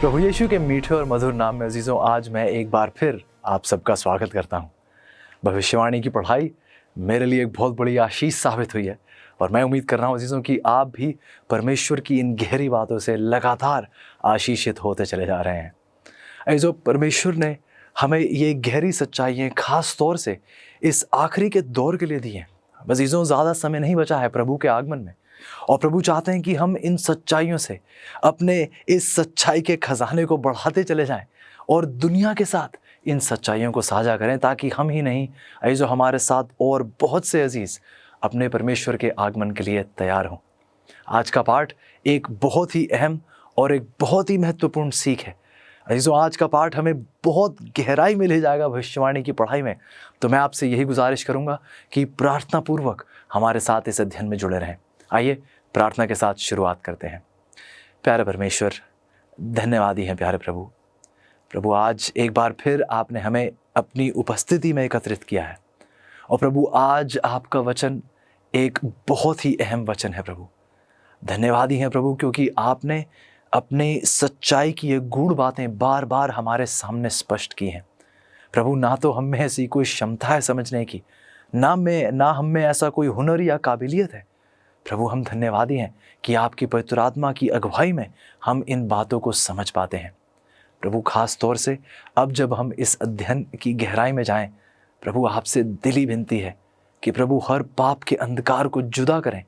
प्रभु यीशु के मीठे और मधुर नाम में अजीज़ों, आज मैं एक बार फिर आप सबका स्वागत करता हूँ। भविष्यवाणी की पढ़ाई मेरे लिए एक बहुत बड़ी आशीष साबित हुई है और मैं उम्मीद कर रहा हूँ अजीज़ों कि आप भी परमेश्वर की इन गहरी बातों से लगातार आशीषित होते चले जा रहे हैं। अजीज़ों, परमेश्वर ने हमें ये गहरी सच्चाइयाँ खास तौर से इस आखिरी के दौर के लिए दी हैं। अजीज़ों, ज़्यादा समय नहीं बचा है प्रभु के आगमन में और प्रभु चाहते हैं कि हम इन सच्चाइयों से अपने इस सच्चाई के खजाने को बढ़ाते चले जाएं और दुनिया के साथ इन सच्चाइयों को साझा करें, ताकि हम ही नहीं अजीज़ों हमारे साथ और बहुत से अजीज़ अपने परमेश्वर के आगमन के लिए तैयार हों। आज का पाठ एक बहुत ही अहम और एक बहुत ही महत्वपूर्ण सीख है। अजीज़ों, आज का पाठ हमें बहुत गहराई में ले जाएगा भविष्यवाणी की पढ़ाई में। तो मैं आपसे यही गुजारिश करूँगा कि प्रार्थना पूर्वक हमारे साथ इस अध्ययन में जुड़े रहें। आइए प्रार्थना के साथ शुरुआत करते हैं। प्यारे परमेश्वर, धन्यवादी हैं प्यारे प्रभु, आज एक बार फिर आपने हमें अपनी उपस्थिति में एकत्रित किया है और प्रभु आज आपका वचन एक बहुत ही अहम वचन है प्रभु। धन्यवादी हैं प्रभु, क्योंकि आपने अपने सच्चाई की ये गूढ़ बातें बार बार हमारे सामने स्पष्ट की हैं प्रभु। ना तो हम में ऐसी कोई क्षमता है समझने की, ना हम में ऐसा कोई हुनर या काबिलियत है प्रभु। हम धन्यवादी हैं कि आपकी पवित्र आत्मा की अगुवाई में हम इन बातों को समझ पाते हैं प्रभु। खास तौर से अब जब हम इस अध्ययन की गहराई में जाएं प्रभु, आपसे दिली विनती है कि प्रभु हर पाप के अंधकार को जुदा करें,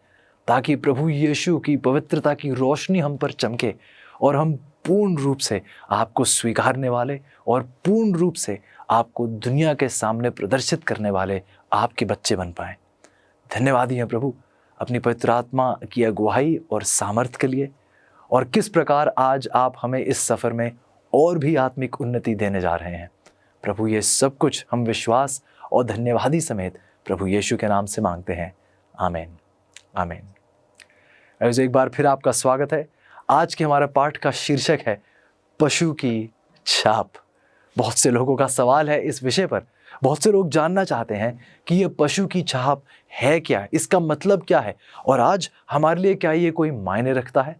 ताकि प्रभु यीशु की पवित्रता की रोशनी हम पर चमके और हम पूर्ण रूप से आपको स्वीकारने वाले और पूर्ण रूप से आपको दुनिया के सामने प्रदर्शित करने वाले आपके बच्चे बन पाएं। धन्यवादी हैं प्रभु अपनी पवित्र आत्मा की अगुवाई और सामर्थ्य के लिए, और किस प्रकार आज आप हमें इस सफ़र में और भी आत्मिक उन्नति देने जा रहे हैं प्रभु। ये सब कुछ हम विश्वास और धन्यवादी समेत प्रभु यीशु के नाम से मांगते हैं। आमीन आमीन। एक बार फिर आपका स्वागत है। आज के हमारे पाठ का शीर्षक है पशु की छाप। बहुत से लोगों का सवाल है इस विषय पर। बहुत से लोग जानना चाहते हैं कि ये पशु की छाप है क्या, इसका मतलब क्या है और आज हमारे लिए क्या ये कोई मायने रखता है।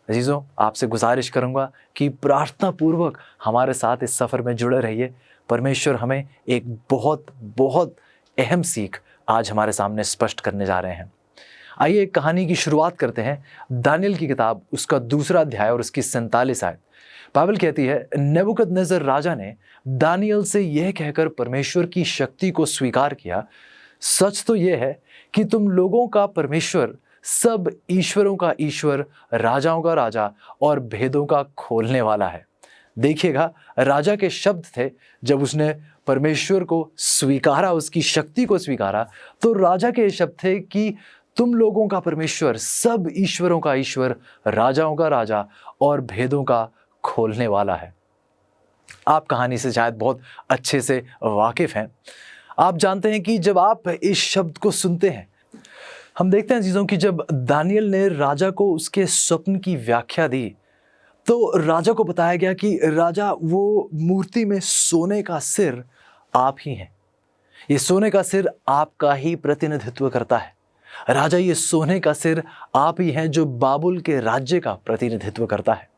अजीज़ों, आपसे गुजारिश करूंगा कि प्रार्थना पूर्वक हमारे साथ इस सफ़र में जुड़े रहिए। परमेश्वर हमें एक बहुत बहुत अहम सीख आज हमारे सामने स्पष्ट करने जा रहे हैं। आइए एक कहानी की शुरुआत करते हैं। दानियल की किताब उसका 2 अध्याय और उसकी 47 आयत। बाइबल कहती है, नेबुकदनेस्सर राजा ने दानियल से यह कहकर परमेश्वर की शक्ति को स्वीकार किया, सच तो यह है कि तुम लोगों का परमेश्वर सब ईश्वरों का ईश्वर, राजाओं का राजा और भेदों का खोलने वाला है। देखिएगा, राजा के शब्द थे। जब उसने परमेश्वर को स्वीकारा, उसकी शक्ति को स्वीकारा, तो राजा के शब्द थे कि तुम लोगों का परमेश्वर सब ईश्वरों का ईश्वर, राजाओं का राजा और भेदों का खोलने वाला है। आप कहानी से शायद बहुत अच्छे से वाकिफ हैं। आप जानते हैं कि जब आप इस शब्द को सुनते हैं, हम देखते हैं चीज़ों की, जब दानियल ने राजा को उसके स्वप्न की व्याख्या दी तो राजा को बताया गया कि राजा, वो मूर्ति में सोने का सिर आप ही हैं। ये सोने का सिर आपका ही प्रतिनिधित्व करता है। राजा, ये सोने का सिर आप ही हैं जो बाबुल के राज्य का प्रतिनिधित्व करता है।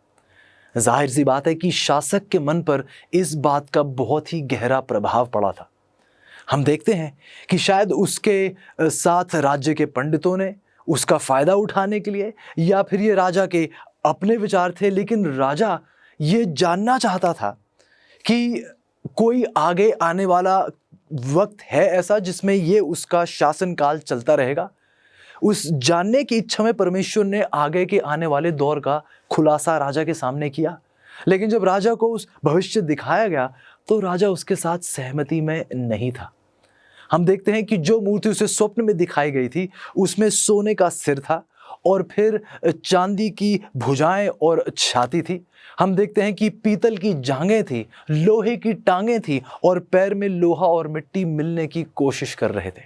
जाहिर सी बात है कि शासक के मन पर इस बात का बहुत ही गहरा प्रभाव पड़ा था। हम देखते हैं कि शायद उसके साथ राज्य के पंडितों ने उसका फायदा उठाने के लिए, या फिर ये राजा के अपने विचार थे, लेकिन राजा ये जानना चाहता था कि कोई आगे आने वाला वक्त है ऐसा जिसमें ये उसका शासनकाल चलता रहेगा। उस जानने की इच्छा में परमेश्वर ने आगे के आने वाले दौर का खुलासा राजा के सामने किया। लेकिन जब राजा को उस भविष्य दिखाया गया तो राजा उसके साथ सहमति में नहीं था। हम देखते हैं कि जो मूर्ति उसे स्वप्न में दिखाई गई थी उसमें सोने का सिर था और फिर चांदी की भुजाएं और छाती थी। हम देखते हैं कि पीतल की जांघें थी, लोहे की टांगें थी और पैर में लोहा और मिट्टी मिलने की कोशिश कर रहे थे।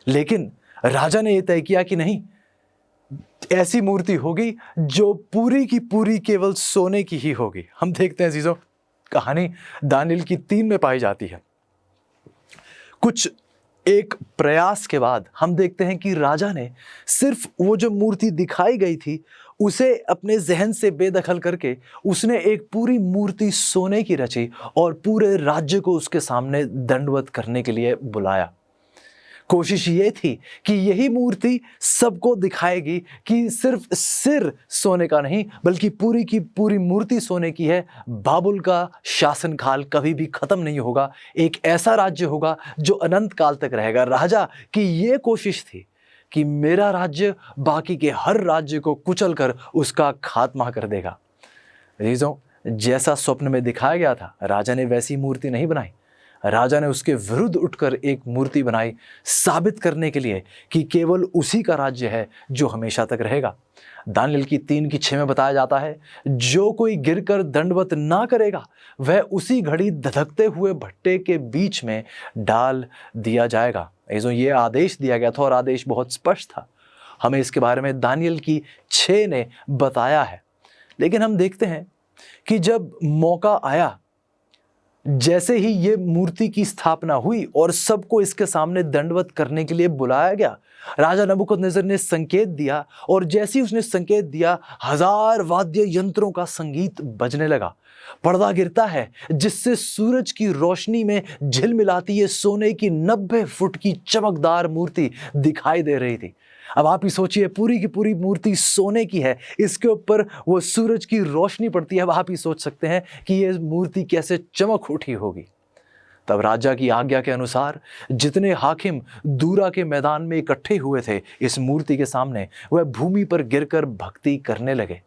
लेकिन राजा ने यह तय किया कि नहीं, ऐसी मूर्ति होगी जो पूरी की पूरी केवल सोने की ही होगी। हम देखते हैं चीजों, कहानी दानियल की 3 में पाई जाती है। कुछ एक प्रयास के बाद हम देखते हैं कि राजा ने सिर्फ वो जो मूर्ति दिखाई गई थी उसे अपने जहन से बेदखल करके उसने एक पूरी मूर्ति सोने की रची और पूरे राज्य को उसके सामने दंडवत करने के लिए बुलाया। कोशिश ये थी कि यही मूर्ति सबको दिखाएगी कि सिर्फ सिर सोने का नहीं बल्कि पूरी की पूरी मूर्ति सोने की है। बाबुल का शासनकाल कभी भी खत्म नहीं होगा, एक ऐसा राज्य होगा जो अनंत काल तक रहेगा। राजा की ये कोशिश थी कि मेरा राज्य बाकी के हर राज्य को कुचल कर उसका खात्मा कर देगा। अजीजों, जैसा स्वप्न में दिखाया गया था राजा ने वैसी मूर्ति नहीं बनाई। राजा ने उसके विरुद्ध उठकर एक मूर्ति बनाई, साबित करने के लिए कि केवल उसी का राज्य है जो हमेशा तक रहेगा। दानियेल की 3:6 में बताया जाता है, जो कोई गिरकर दंडवत ना करेगा वह उसी घड़ी धधकते हुए भट्टे के बीच में डाल दिया जाएगा। ये आदेश दिया गया था और आदेश बहुत स्पष्ट था। हमें इसके बारे में दानियेल की 6 ने बताया है। लेकिन हम देखते हैं कि जब मौका आया, जैसे ही ये मूर्ति की स्थापना हुई और सबको इसके सामने दंडवत करने के लिए बुलाया गया, राजा नबूकदनेस्सर ने संकेत दिया और जैसे ही उसने संकेत दिया 1000 वाद्य यंत्रों का संगीत बजने लगा। पर्दा गिरता है जिससे सूरज की रोशनी में झिलमिलाती ये सोने की 90 फुट की चमकदार मूर्ति दिखाई दे रही थी। अब आप ही सोचिए, पूरी की पूरी मूर्ति सोने की है, इसके ऊपर वो सूरज की रोशनी पड़ती है। अब आप ही सोच सकते हैं कि ये मूर्ति कैसे चमक उठी होगी। तब राजा की आज्ञा के अनुसार जितने हाकिम दूरा के मैदान में इकट्ठे हुए थे इस मूर्ति के सामने, वह भूमि पर गिरकर भक्ति करने लगे।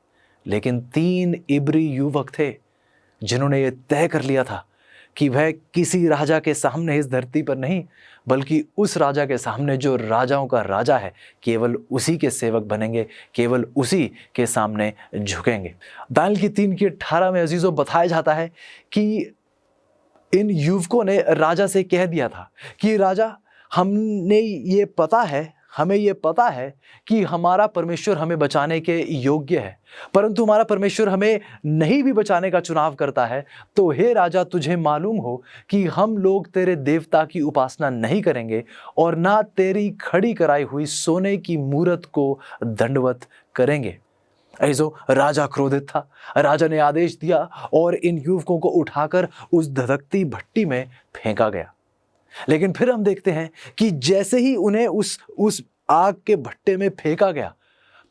लेकिन 3 इब्री युवक थे जिन्होंने ये तय कर लिया था कि वह किसी राजा के सामने इस धरती पर नहीं बल्कि उस राजा के सामने जो राजाओं का राजा है, केवल उसी के सेवक बनेंगे, केवल उसी के सामने झुकेंगे। दानियेल की 3:18 में अजीजों बताया जाता है कि इन युवकों ने राजा से कह दिया था कि राजा, हमें ये पता है कि हमारा परमेश्वर हमें बचाने के योग्य है, परंतु हमारा परमेश्वर हमें नहीं भी बचाने का चुनाव करता है। तो हे राजा, तुझे मालूम हो कि हम लोग तेरे देवता की उपासना नहीं करेंगे और ना तेरी खड़ी कराई हुई सोने की मूरत को दंडवत करेंगे। ऐसो राजा क्रोधित था। राजा ने आदेश दिया और इन युवकों को उठाकर उस धधकती भट्टी में फेंका गया। लेकिन फिर हम देखते हैं कि जैसे ही उन्हें उस आग के भट्टे में फेंका गया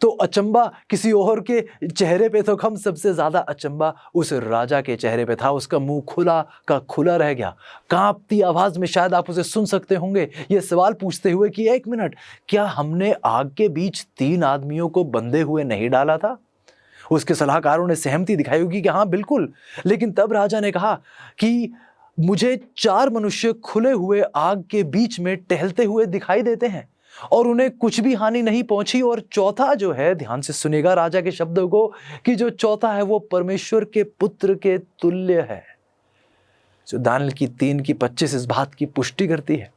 तो अचंबा किसी और के चेहरे पे तो कम, सबसे ज्यादा अचंबा उस राजा के चेहरे पे था। उसका मुंह खुला का खुला रह गया। कांपती आवाज में शायद आप उसे सुन सकते होंगे ये सवाल पूछते हुए कि 1 मिनट, क्या हमने आग के बीच 3 आदमियों को बंधे हुए नहीं डाला था? उसके सलाहकारों ने सहमति दिखाई होगी कि हाँ बिल्कुल। लेकिन तब राजा ने कहा कि मुझे 4 मनुष्य खुले हुए आग के बीच में टहलते हुए दिखाई देते हैं और उन्हें कुछ भी हानि नहीं पहुंची। और चौथा जो है, ध्यान से सुनिएगा राजा के शब्दों को, कि जो चौथा है वो परमेश्वर के पुत्र के तुल्य है। जो दानियेल की 3:25 इस बात की पुष्टि करती है।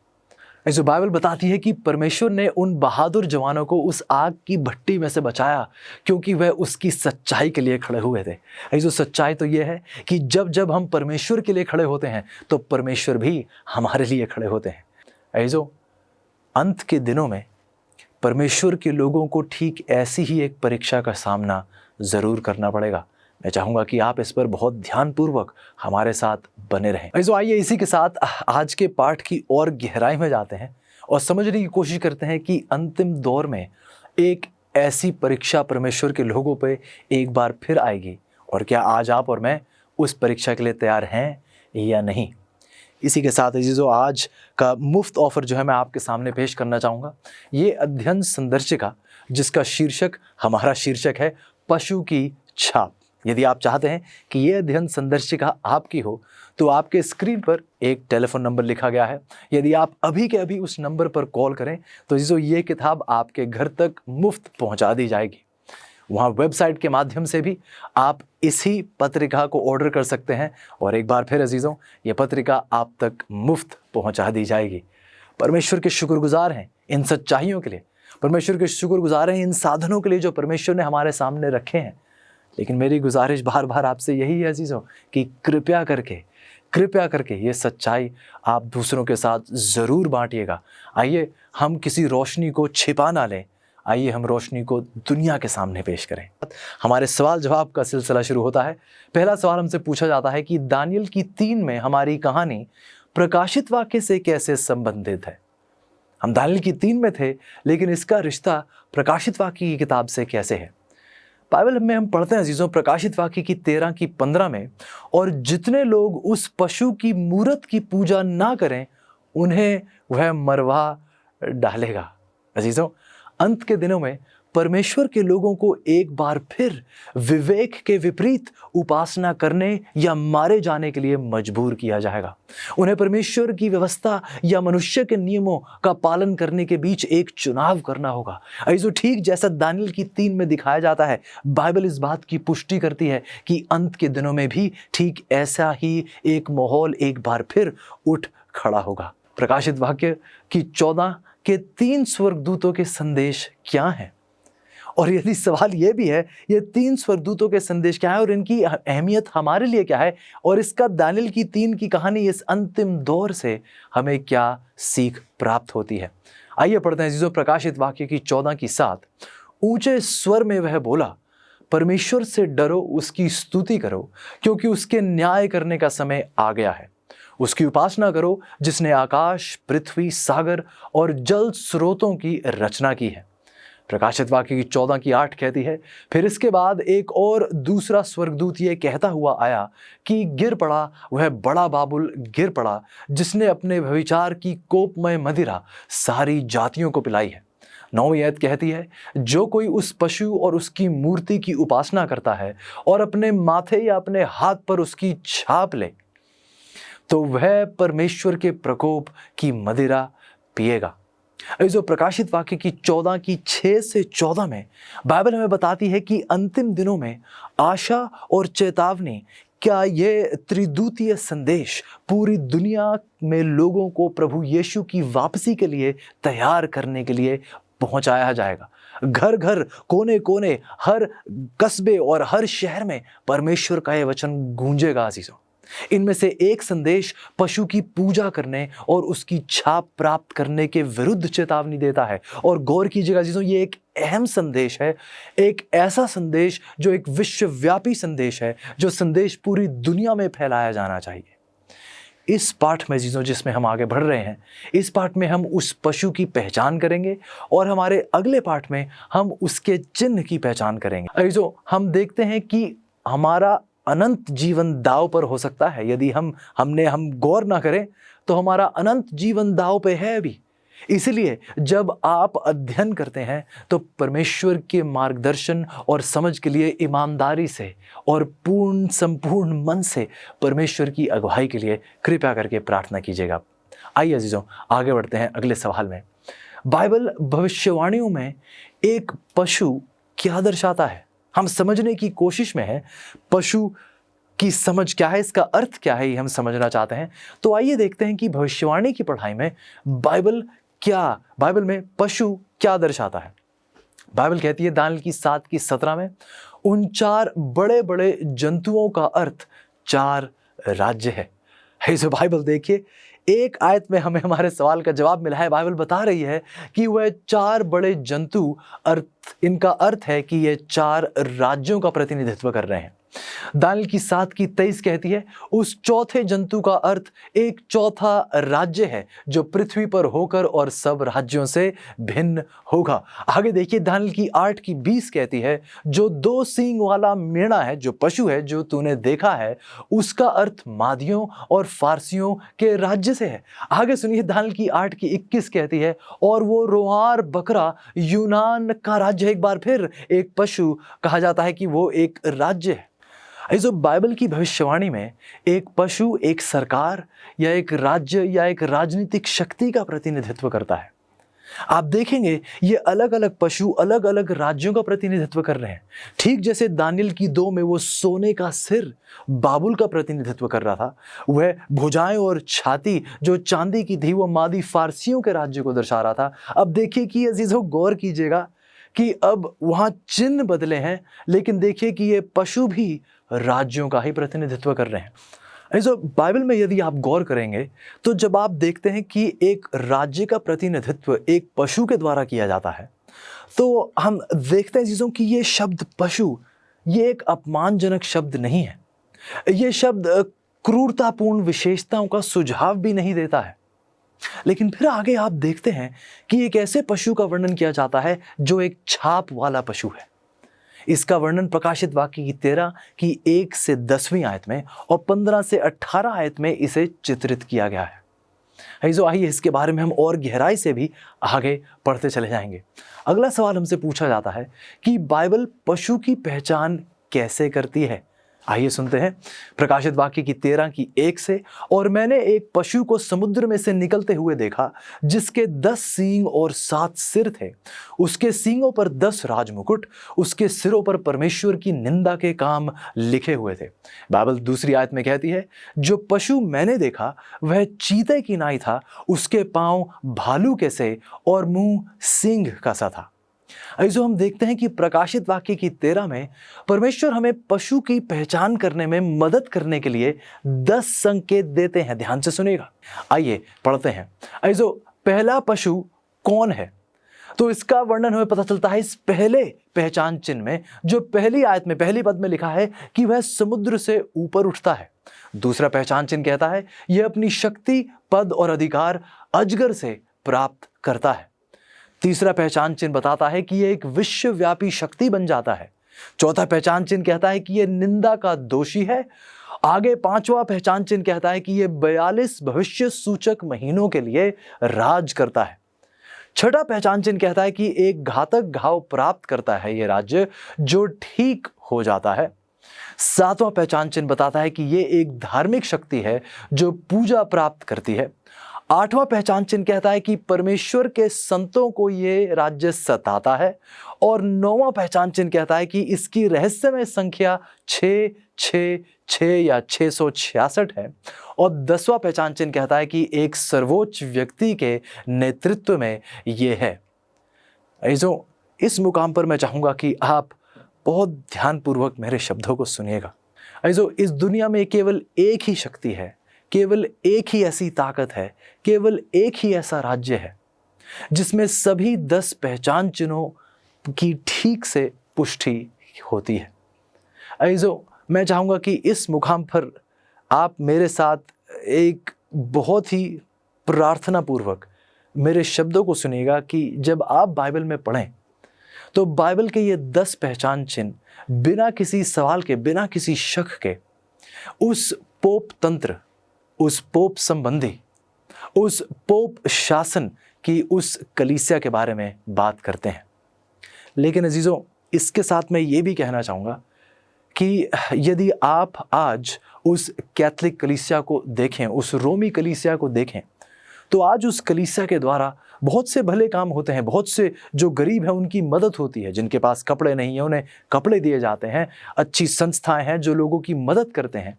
ऐसे बाइबल बताती है कि परमेश्वर ने उन बहादुर जवानों को उस आग की भट्टी में से बचाया क्योंकि वह उसकी सच्चाई के लिए खड़े हुए थे। ऐसे सच्चाई तो यह है कि जब जब हम परमेश्वर के लिए खड़े होते हैं तो परमेश्वर भी हमारे लिए खड़े होते हैं। ऐसे अंत के दिनों में परमेश्वर के लोगों को ठीक ऐसी ही एक परीक्षा का सामना जरूर करना पड़ेगा। मैं चाहूंगा कि आप इस पर बहुत ध्यानपूर्वक हमारे साथ बने रहें। तो आइए इसी के साथ आज के पाठ की और गहराई में जाते हैं और समझने की कोशिश करते हैं कि अंतिम दौर में एक ऐसी परीक्षा परमेश्वर के लोगों पे एक बार फिर आएगी और क्या आज आप और मैं उस परीक्षा के लिए तैयार हैं या नहीं। इसी के साथ अजीजों, आज का मुफ्त ऑफर जो है मैं आपके सामने पेश करना चाहूँगा। ये अध्ययन संदर्शिका जिसका शीर्षक, हमारा शीर्षक है पशु की छाप। यदि आप चाहते हैं कि ये अध्ययन संदर्शिका आपकी हो तो आपके स्क्रीन पर एक टेलीफोन नंबर लिखा गया है। यदि आप अभी के अभी उस नंबर पर कॉल करें तो जो ये किताब आपके घर तक मुफ्त पहुंचा दी जाएगी। वहाँ वेबसाइट के माध्यम से भी आप इसी पत्रिका को ऑर्डर कर सकते हैं और एक बार फिर अजीज़ों, ये पत्रिका आप तक मुफ्त पहुँचा दी जाएगी। परमेश्वर के शुक्रगुजार हैं इन सच्चाइयों के लिए, परमेश्वर के शुक्रगुजार हैं इन साधनों के लिए जो परमेश्वर ने हमारे सामने रखे हैं। लेकिन मेरी गुजारिश बार बार आपसे यही है अजीज़ों कि कृपया करके कृपया करके ये सच्चाई आप दूसरों के साथ ज़रूर बांटिएगा। आइए हम किसी रोशनी को छिपा ना लें, आइए हम रोशनी को दुनिया के सामने पेश करें। हमारे सवाल जवाब का सिलसिला शुरू होता है। पहला सवाल हमसे पूछा जाता है कि दानियल की 3 में हमारी कहानी प्रकाशित वाक्य से कैसे संबंधित है। हम दानियल की 3 में थे, लेकिन इसका रिश्ता प्रकाशित वाक्य की किताब से कैसे है। बाइबल में हम पढ़ते हैं अजीजों, प्रकाशित वाक्य की 13 की 15 में, और जितने लोग उस पशु की मूरत की पूजा ना करें उन्हें वह मरवा डालेगा। अजीजों, अंत के दिनों में परमेश्वर के लोगों को एक बार फिर विवेक के विपरीत उपासना करने या मारे जाने के लिए मजबूर किया जाएगा। उन्हें परमेश्वर की व्यवस्था या मनुष्य के नियमों का पालन करने के बीच एक चुनाव करना होगा। ऐसा ठीक जैसा दानियल की 3 में दिखाया जाता है, बाइबल इस बात की पुष्टि करती है कि अंत के दिनों में भी ठीक ऐसा ही एक माहौल एक बार फिर उठ खड़ा होगा। प्रकाशित वाक्य की 14 के 3 स्वर्गदूतों के संदेश क्या हैं? और यदि सवाल यह भी है, ये 3 स्वर्गदूतों के संदेश क्या है और इनकी अहमियत हमारे लिए क्या है, और इसका दानियल की 3 की कहानी इस अंतिम दौर से हमें क्या सीख प्राप्त होती है। आइए पढ़ते हैं अजीजों, प्रकाशित वाक्य की 14 की 7। ऊंचे स्वर में वह बोला, परमेश्वर से डरो, उसकी स्तुति करो, क्योंकि उसके न्याय करने का समय आ गया है। उसकी उपासना करो जिसने आकाश, पृथ्वी, सागर और जल स्रोतों की रचना की है। प्रकाशित वाक्य की 14 की 8 कहती है, फिर इसके बाद एक और दूसरा स्वर्गदूत ये कहता हुआ आया कि गिर पड़ा, वह बड़ा बाबुल गिर पड़ा, जिसने अपने व्यभिचार की कोपमय मदिरा सारी जातियों को पिलाई है। 9वीं आयत कहती है, जो कोई उस पशु और उसकी मूर्ति की उपासना करता है और अपने माथे या अपने हाथ पर उसकी छाप ले, तो वह परमेश्वर के प्रकोप की मदिरा पिएगा। जो प्रकाशित वाक्य की 14 की 6 से 14 में बाइबल हमें बताती है कि अंतिम दिनों में आशा और चेतावनी, क्या ये त्रिदूतीय संदेश पूरी दुनिया में लोगों को प्रभु यीशु की वापसी के लिए तैयार करने के लिए पहुंचाया जाएगा। घर घर, कोने कोने, हर कस्बे और हर शहर में परमेश्वर का यह वचन गूंजेगा अजीजों। इनमें से एक संदेश पशु की पूजा करने और उसकी छाप प्राप्त करने के विरुद्ध चेतावनी देता है। और गौर कीजिएगा अजीजों, ये एक अहम संदेश है, एक ऐसा संदेश जो एक विश्वव्यापी संदेश है, जो संदेश पूरी दुनिया में फैलाया जाना चाहिए। इस पाठ में अजीजों जिसमें हम आगे बढ़ रहे हैं, इस पाठ में हम उस पशु की पहचान करेंगे और हमारे अगले पाठ में हम उसके चिन्ह की पहचान करेंगे। अजीजों, हम देखते हैं कि हमारा अनंत जीवन दांव पर हो सकता है। यदि हम गौर ना करें तो हमारा अनंत जीवन दांव पे है अभी। इसलिए जब आप अध्ययन करते हैं तो परमेश्वर के मार्गदर्शन और समझ के लिए ईमानदारी से और संपूर्ण मन से परमेश्वर की अगुवाई के लिए कृपया करके प्रार्थना कीजिएगा। आइए अजीजों, आगे बढ़ते हैं अगले सवाल में। बाइबल भविष्यवाणियों में एक पशु क्या दर्शाता है? हम समझने की कोशिश में हैं, पशु की समझ क्या है, इसका अर्थ क्या है, ये हम समझना चाहते हैं। तो आइए देखते हैं कि भविष्यवाणी की पढ़ाई में बाइबल में पशु क्या दर्शाता है। बाइबल कहती है दानियल की 7 की 17 में, उन 4 बड़े बड़े जंतुओं का अर्थ 4 राज्य है। जो बाइबल देखिए, एक आयत में हमें हमारे सवाल का जवाब मिला है। बाइबल बता रही है कि वह 4 बड़े जंतु, इनका अर्थ है कि ये 4 राज्यों का प्रतिनिधित्व कर रहे हैं। दानियल की 7 की 23 कहती है, उस चौथे जंतु का अर्थ एक चौथा राज्य है जो पृथ्वी पर होकर और सब राज्यों से भिन्न होगा। आगे देखिए, दानियल की 8 की 20 कहती है, जो 2 सींग वाला मेढ़ा है, जो पशु है जो तूने देखा है, उसका अर्थ मादियों और फारसियों के राज्य से है। आगे सुनिए, दानियल की 8 की 21 कहती है, और वो रोआर बकरा यूनान का राज्य। एक बार फिर एक पशु कहा जाता है कि वो एक राज्य है। जो बाइबल की भविष्यवाणी में एक पशु एक सरकार या एक राज्य या एक राजनीतिक शक्ति का प्रतिनिधित्व करता है। आप देखेंगे ये अलग अलग पशु अलग अलग राज्यों का प्रतिनिधित्व कर रहे हैं। ठीक जैसे दानियल की 2 में वो सोने का सिर बाबुल का प्रतिनिधित्व कर रहा था, वह भुजाएं और छाती जो चांदी की थी वो मादी फारसियों के राज्य को दर्शा रहा था। अब देखिए कि अजीजों, गौर कीजिएगा कि अब वहां चिन्ह बदले हैं, लेकिन देखिए कि ये पशु भी राज्यों का ही प्रतिनिधित्व कर रहे हैं। ऐसे बाइबल में यदि आप गौर करेंगे तो जब आप देखते हैं कि एक राज्य का प्रतिनिधित्व एक पशु के द्वारा किया जाता है, तो हम देखते हैं चीज़ों कि ये शब्द पशु, ये एक अपमानजनक शब्द नहीं है। ये शब्द क्रूरतापूर्ण विशेषताओं का सुझाव भी नहीं देता है। लेकिन फिर आगे आप देखते हैं कि एक ऐसे पशु का वर्णन किया जाता है जो एक छाप वाला पशु है। इसका वर्णन प्रकाशित वाक्य की 13 की 1 से 10वीं आयत में और 15 से 18 आयत में इसे चित्रित किया गया है। जो आइए इसके बारे में हम और गहराई से भी आगे पढ़ते चले जाएंगे। अगला सवाल हमसे पूछा जाता है कि बाइबल पशु की पहचान कैसे करती है। आइए सुनते हैं प्रकाशित वाक्य की 13 की 1 से। और मैंने एक पशु को समुद्र में से निकलते हुए देखा जिसके 10 सींग और 7 सिर थे। उसके सींगों पर 10 राजमुकुट, उसके सिरों पर परमेश्वर की निंदा के काम लिखे हुए थे। बाइबल दूसरी आयत में कहती है, जो पशु मैंने देखा वह चीते की नाई था, उसके पांव भालू के से और मुंह सींग का सा था। जो हम देखते हैं कि प्रकाशित वाक्य की 13 में परमेश्वर हमें पशु की पहचान करने में मदद करने के लिए 10 संकेत देते हैं। ध्यान से सुनिएगा। आइए पढ़ते हैं। जो पहला पशु कौन है, तो इसका वर्णन हमें पता चलता है इस पहले पहचान चिन्ह में, जो पहली आयत में पहली पद में लिखा है कि वह समुद्र से ऊपर उठता है। दूसरा पहचान चिन्ह कहता है यह अपनी शक्ति, पद और अधिकार अजगर से प्राप्त करता है। तीसरा पहचान चिन्ह बताता है कि यह एक विश्वव्यापी शक्ति बन जाता है। चौथा पहचान चिन्ह कहता है कि यह निंदा का दोषी है। आगे पांचवा पहचान चिन्ह कहता है कि यह 42 भविष्य सूचक महीनों के लिए राज करता है। छठा पहचान चिन्ह कहता है कि एक घातक घाव प्राप्त करता है यह राज्य, जो ठीक हो जाता है। सातवां पहचान चिन्ह बताता है कि यह एक धार्मिक शक्ति है जो पूजा प्राप्त करती है। आठवां पहचान चिन्ह कहता है कि परमेश्वर के संतों को ये राज्य सताता है। और नौवां पहचान चिन्ह कहता है कि इसकी रहस्यमय संख्या 666 या 666 है। और 10वां पहचान चिन्ह कहता है कि एक सर्वोच्च व्यक्ति के नेतृत्व में ये है। जो इस मुकाम पर मैं चाहूंगा कि आप बहुत ध्यानपूर्वक मेरे शब्दों को सुनिएगा। जो इस दुनिया में केवल एक ही शक्ति है, केवल एक ही ऐसी ताकत है, केवल एक ही ऐसा राज्य है जिसमें सभी 10 पहचान चिन्हों की ठीक से पुष्टि होती है। ऐजो मैं चाहूँगा कि इस मुकाम पर आप मेरे साथ एक बहुत ही प्रार्थना पूर्वक मेरे शब्दों को सुनिएगा कि जब आप बाइबल में पढ़ें तो बाइबल के ये 10 पहचान चिन्ह बिना किसी सवाल के, बिना किसी शक के उस पोप तंत्र, उस पोप संबंधी, उस पोप शासन की उस कलीसिया के बारे में बात करते हैं। लेकिन अजीजों, इसके साथ मैं ये भी कहना चाहूँगा कि यदि आप आज उस कैथलिक कलीसिया को देखें, उस रोमी कलीसिया को देखें, तो आज उस कलीसिया के द्वारा बहुत से भले काम होते हैं। बहुत से जो गरीब हैं उनकी मदद होती है, जिनके पास कपड़े नहीं है उन्हें कपड़े दिए जाते हैं। अच्छी संस्थाएं हैं जो लोगों की मदद करते हैं।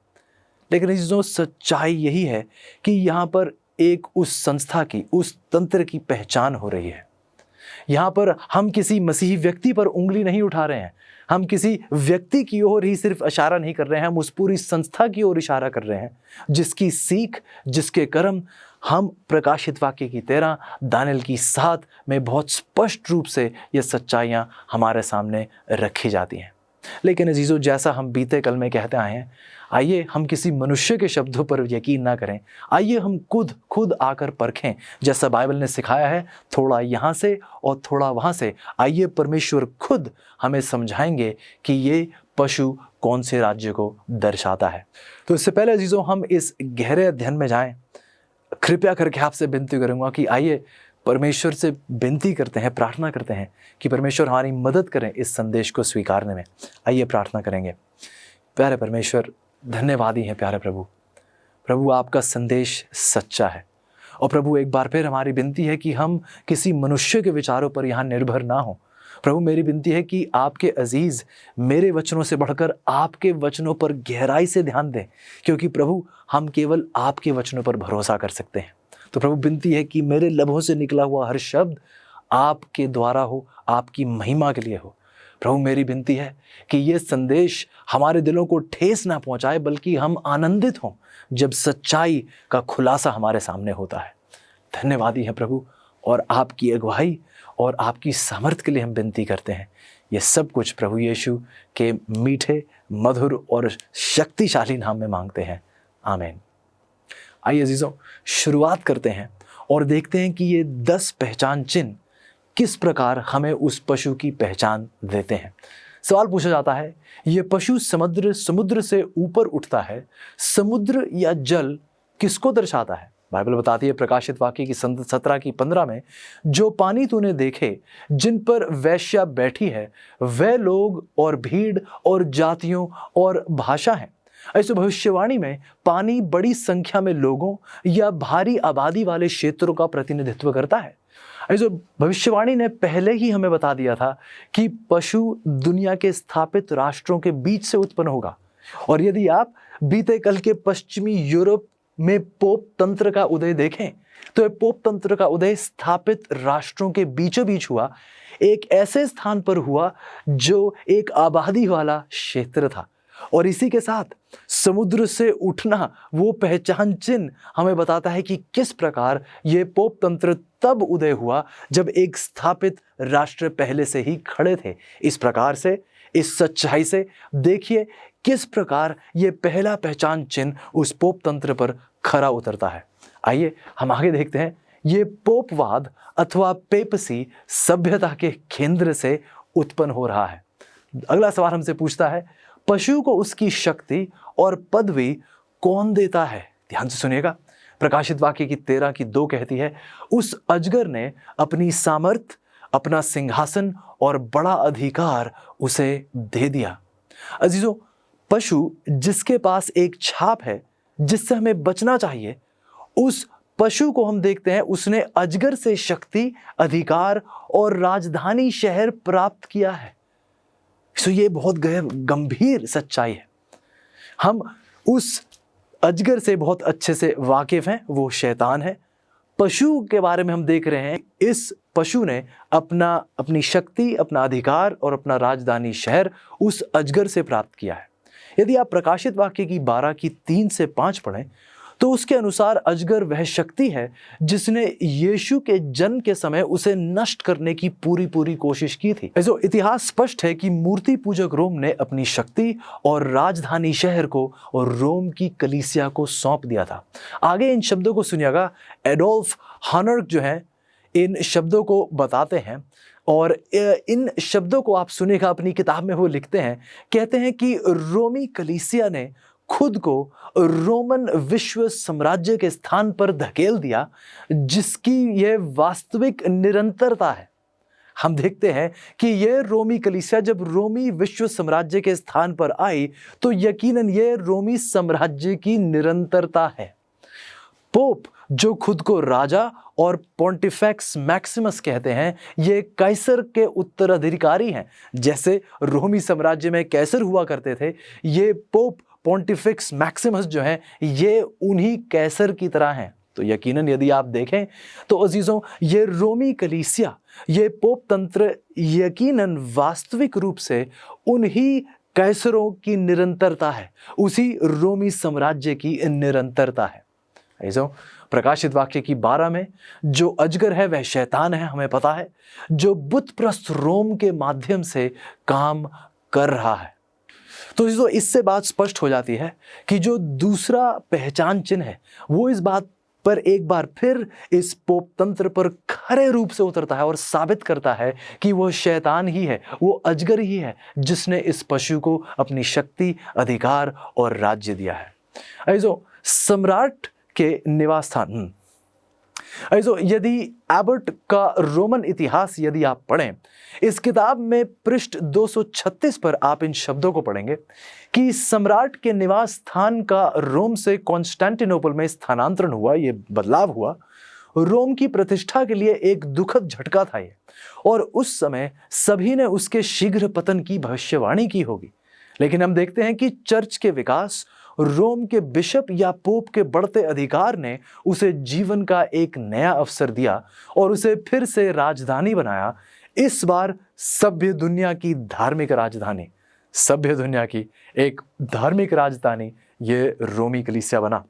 लेकिन अजीजों, सच्चाई यही है कि यहाँ पर एक उस संस्था की, उस तंत्र की पहचान हो रही है। यहाँ पर हम किसी मसीही व्यक्ति पर उंगली नहीं उठा रहे हैं, हम किसी व्यक्ति की ओर ही सिर्फ इशारा नहीं कर रहे हैं, हम उस पूरी संस्था की ओर इशारा कर रहे हैं जिसकी सीख, जिसके कर्म हम प्रकाशित वाक्य की 13, दानियल की 7 में बहुत स्पष्ट रूप से ये सच्चाइयाँ हमारे सामने रखी जाती हैं। लेकिन अजीजों, जैसा हम बीते कल में कहते आए हैं, आइए हम किसी मनुष्य के शब्दों पर यकीन ना करें। आइए हम खुद आकर परखें, जैसा बाइबल ने सिखाया है, थोड़ा यहाँ से और थोड़ा वहाँ से। आइए परमेश्वर खुद हमें समझाएंगे कि ये पशु कौन से राज्य को दर्शाता है। तो इससे पहले अजीजों, हम इस गहरे अध्ययन में जाएं, कृपया करके आपसे विनती करूँगा कि आइए परमेश्वर से विनती करते हैं, प्रार्थना करते हैं कि परमेश्वर हमारी मदद करें इस संदेश को स्वीकारने में। आइए प्रार्थना करेंगे। प्यारे परमेश्वर, धन्यवादी हैं प्यारे प्रभु। प्रभु, आपका संदेश सच्चा है। और प्रभु, एक बार फिर हमारी विनती है कि हम किसी मनुष्य के विचारों पर यहाँ निर्भर ना हो। प्रभु, मेरी विनती है कि आपके अजीज मेरे वचनों से बढ़कर आपके वचनों पर गहराई से ध्यान दें, क्योंकि प्रभु हम केवल आपके वचनों पर भरोसा कर सकते हैं। तो प्रभु, विनती है कि मेरे लबों से निकला हुआ हर शब्द आपके द्वारा हो, आपकी महिमा के लिए हो। प्रभु मेरी विनती है कि ये संदेश हमारे दिलों को ठेस ना पहुंचाए, बल्कि हम आनंदित हों जब सच्चाई का खुलासा हमारे सामने होता है। धन्यवादी है प्रभु, और आपकी अगुवाई और आपकी सामर्थ के लिए हम विनती करते हैं। ये सब कुछ प्रभु यीशु के मीठे, मधुर और शक्तिशाली नाम में मांगते हैं, आमीन। आइए अजीजों, शुरुआत करते हैं और देखते हैं कि ये 10 पहचान चिन्ह किस प्रकार हमें उस पशु की पहचान देते हैं। सवाल पूछा जाता है, ये पशु समुद्र से ऊपर उठता है, समुद्र या जल किसको दर्शाता है? बाइबल बताती है प्रकाशित वाक्य की 17:15 में, जो पानी तूने देखे जिन पर वेश्या बैठी है, वे लोग और भीड़ और जातियों और भाषा हैं। ऐसे भविष्यवाणी में पानी बड़ी संख्या में लोगों या भारी आबादी वाले क्षेत्रों का प्रतिनिधित्व करता है। ऐसे भविष्यवाणी ने पहले ही हमें बता दिया था कि पशु दुनिया के स्थापित राष्ट्रों के बीच से उत्पन्न होगा। और यदि आप बीते कल के पश्चिमी यूरोप में पोप तंत्र का उदय देखें, तो ये पोप तंत्र का उदय स्थापित राष्ट्रों के बीचों बीच हुआ, एक ऐसे स्थान पर हुआ जो एक आबादी वाला क्षेत्र था। और इसी के साथ समुद्र से उठना, वो पहचान चिन्ह हमें बताता है कि किस प्रकार ये पोप तंत्र तब उदय हुआ जब एक स्थापित राष्ट्र पहले से ही खड़े थे। इस प्रकार से, इस सच्चाई से देखिए किस प्रकार ये पहला पहचान चिन्ह उस पोप तंत्र पर खरा उतरता है। आइए हम आगे देखते हैं। ये पोपवाद अथवा पेपसी सभ्यता के केंद्र से उत्पन्न हो रहा है। अगला सवाल हमसे पूछता है, पशु को उसकी शक्ति और पदवी कौन देता है? ध्यान से सुनिएगा। प्रकाशित वाक्य की 13:2 कहती है, उस अजगर ने अपनी सामर्थ, अपना सिंहासन और बड़ा अधिकार उसे दे दिया। अजीजों, पशु जिसके पास एक छाप है जिससे हमें बचना चाहिए, उस पशु को हम देखते हैं उसने अजगर से शक्ति, अधिकार और राजधानी शहर प्राप्त किया है। सो ये बहुत गंभीर सच्चाई है। हम उस अजगर से बहुत अच्छे से वाकिफ हैं, वो शैतान है। पशु के बारे में हम देख रहे हैं, इस पशु ने अपनी शक्ति, अपना अधिकार और अपना राजधानी शहर उस अजगर से प्राप्त किया है। यदि आप प्रकाशित वाक्य की 12:3-5 पढ़ें, तो उसके अनुसार अजगर वह शक्ति है जिसने यीशु के जन्म के समय उसे नष्ट करने की पूरी कोशिश की थी। ऐसा इतिहास स्पष्ट है कि मूर्ति पूजक रोम ने अपनी शक्ति और राजधानी शहर को और रोम की कलीसिया को सौंप दिया था। आगे इन शब्दों को सुनिएगा। एडोल्फ हनर्क जो है इन शब्दों को बताते हैं, और इन शब्दों को आप सुनिएगा अपनी किताब में। वो लिखते हैं, कहते हैं कि रोमी कलीसिया ने खुद को रोमन विश्व साम्राज्य के स्थान पर धकेल दिया, जिसकी यह वास्तविक निरंतरता है। हम देखते हैं कि यह रोमी कलीसिया जब रोमी विश्व साम्राज्य के स्थान पर आई, तो यकीनन यह रोमी साम्राज्य की निरंतरता है। पोप जो खुद को राजा और पोंटिफेक्स मैक्सिमस कहते हैं, ये कैसर के उत्तराधिकारी हैं। जैसे रोमी साम्राज्य में कैसर हुआ करते थे, ये पोप पोंटिफिक्स मैक्सिमस जो हैं, ये उन्हीं कैसर की तरह हैं। तो यकीनन यदि आप देखें तो अजीजों, ये रोमी कलीसिया, ये पोप तंत्र यकीनन वास्तविक रूप से उन्हीं कैसरों की निरंतरता है, उसी रोमी साम्राज्य की निरंतरता है। अजीजों, प्रकाशित वाक्य की 12 में जो अजगर है वह शैतान है, हमें पता है, जो बुतप्रस्त रोम के माध्यम से काम कर रहा है। तो इससे बात स्पष्ट हो जाती है कि जो दूसरा पहचान चिन्ह है, वो इस बात पर एक बार फिर इस पोप तंत्र पर खरे रूप से उतरता है और साबित करता है कि वो शैतान ही है, वो अजगर ही है जिसने इस पशु को अपनी शक्ति, अधिकार और राज्य दिया है। ऐसो सम्राट के निवास स्थान, ऐसो यदि एबर्ट का रोमन इतिहास यदि आप पढ़ें, इस किताब में पृष्ठ 236 पर आप इन शब्दों को पढ़ेंगे कि सम्राट के निवास स्थान का रोम से कॉन्स्टेंटिनोपल में स्थानांतरण हुआ, ये बदलाव हुआ। रोम की प्रतिष्ठा के लिए एक दुखद झटका था ये, और उस समय सभी ने उसके शीघ्र पतन की भविष्यवाणी की होगी। लेकिन हम देखते हैं कि चर्च के विकास, रोम के बिशप या पोप के बढ़ते अधिकार ने उसे जीवन का एक नया अवसर दिया और उसे फिर से राजधानी बनाया। इस बार सभ्य दुनिया की धार्मिक राजधानी, सभ्य दुनिया की एक धार्मिक राजधानी ये रोमी कलीसिया बना।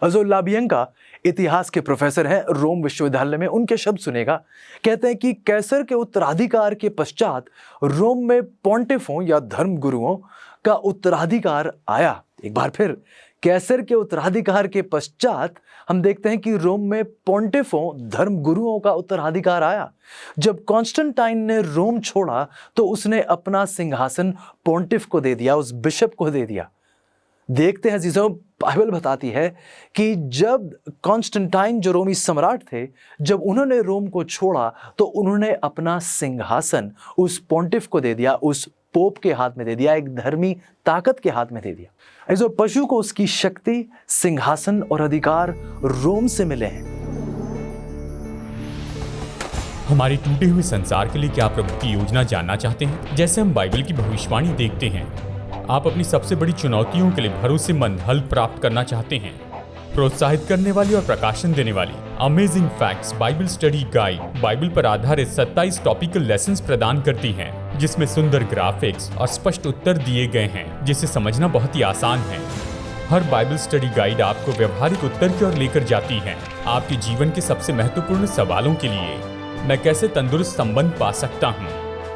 अज़ोलाबियंका इतिहास के प्रोफेसर हैं रोम विश्वविद्यालय में। उनके शब्द सुनेगा, कहते हैं कि कैसर के उत्तराधिकार के पश्चात रोम में पॉन्टिफों या धर्मगुरुओं का उत्तराधिकार आया। एक बार फिर, कैसर के उत्तराधिकार के पश्चात हम देखते हैं कि रोम में पॉन्टिफों धर्मगुरुओं का उत्तराधिकार आया। जब कॉन्स्टेंटाइन ने रोम छोड़ा तो उसने अपना सिंहासन पॉन्टिफ को दे दिया, उस बिशप को दे दिया। देखते हैं जीजों, बाइबल बताती है कि जब कॉन्स्टेंटाइन जो रोमी सम्राट थे, जब उन्होंने रोम को छोड़ा तो उन्होंने अपना सिंहासन उस पॉन्टिफ को दे दिया, उस पोप के हाथ में दे दिया, एक धर्मी ताकत के हाथ में दे दिया। ऐसे पशु को उसकी शक्ति, सिंहासन और अधिकार रोम से मिले हैं। हमारे टूटे हुए संसार के लिए क्या प्रभु की योजना जानना चाहते हैं? जैसे हम बाइबल की भविष्यवाणी देखते हैं, आप अपनी सबसे बड़ी चुनौतियों के लिए भरोसेमंद हल प्राप्त करना चाहते हैं। प्रोत्साहित करने वाली और प्रकाशन देने वाली amazing facts Bible study guide Bible पर आधारित 27 टॉपिकल लेसन्स प्रदान करती हैं, जिसमें सुंदर ग्राफिक्स और स्पष्ट उत्तर दिए गए हैं, जिसे समझना बहुत ही आसान है। हर बाइबल स्टडी गाइड आपको व्यवहारिक उत्तर की ओर लेकर जाती है, आपके जीवन के सबसे महत्वपूर्ण सवालों के लिए। मैं कैसे तंदुरुस्त संबंध पा सकता हूँ,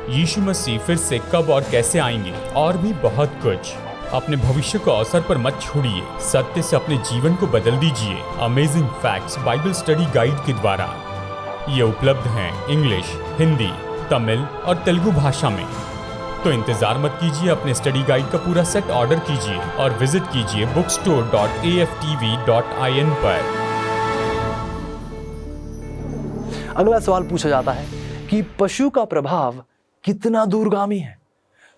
यीशु मसीह फिर से कब और कैसे आएंगे, और भी बहुत कुछ। अपने भविष्य को अवसर पर मत छोड़िए, सत्य से अपने जीवन को बदल दीजिए। Amazing facts Bible study guide के द्वारा ये उपलब्ध हैं इंग्लिश, हिंदी, तमिल और तेलुगु भाषा में। तो इंतजार मत कीजिए, अपने स्टडी गाइड का पूरा सेट ऑर्डर कीजिए और विजिट कीजिए bookstore.aftv.in पर। अगला सवाल पूछा जाता है कि पशु का प्रभाव कितना दूरगामी है,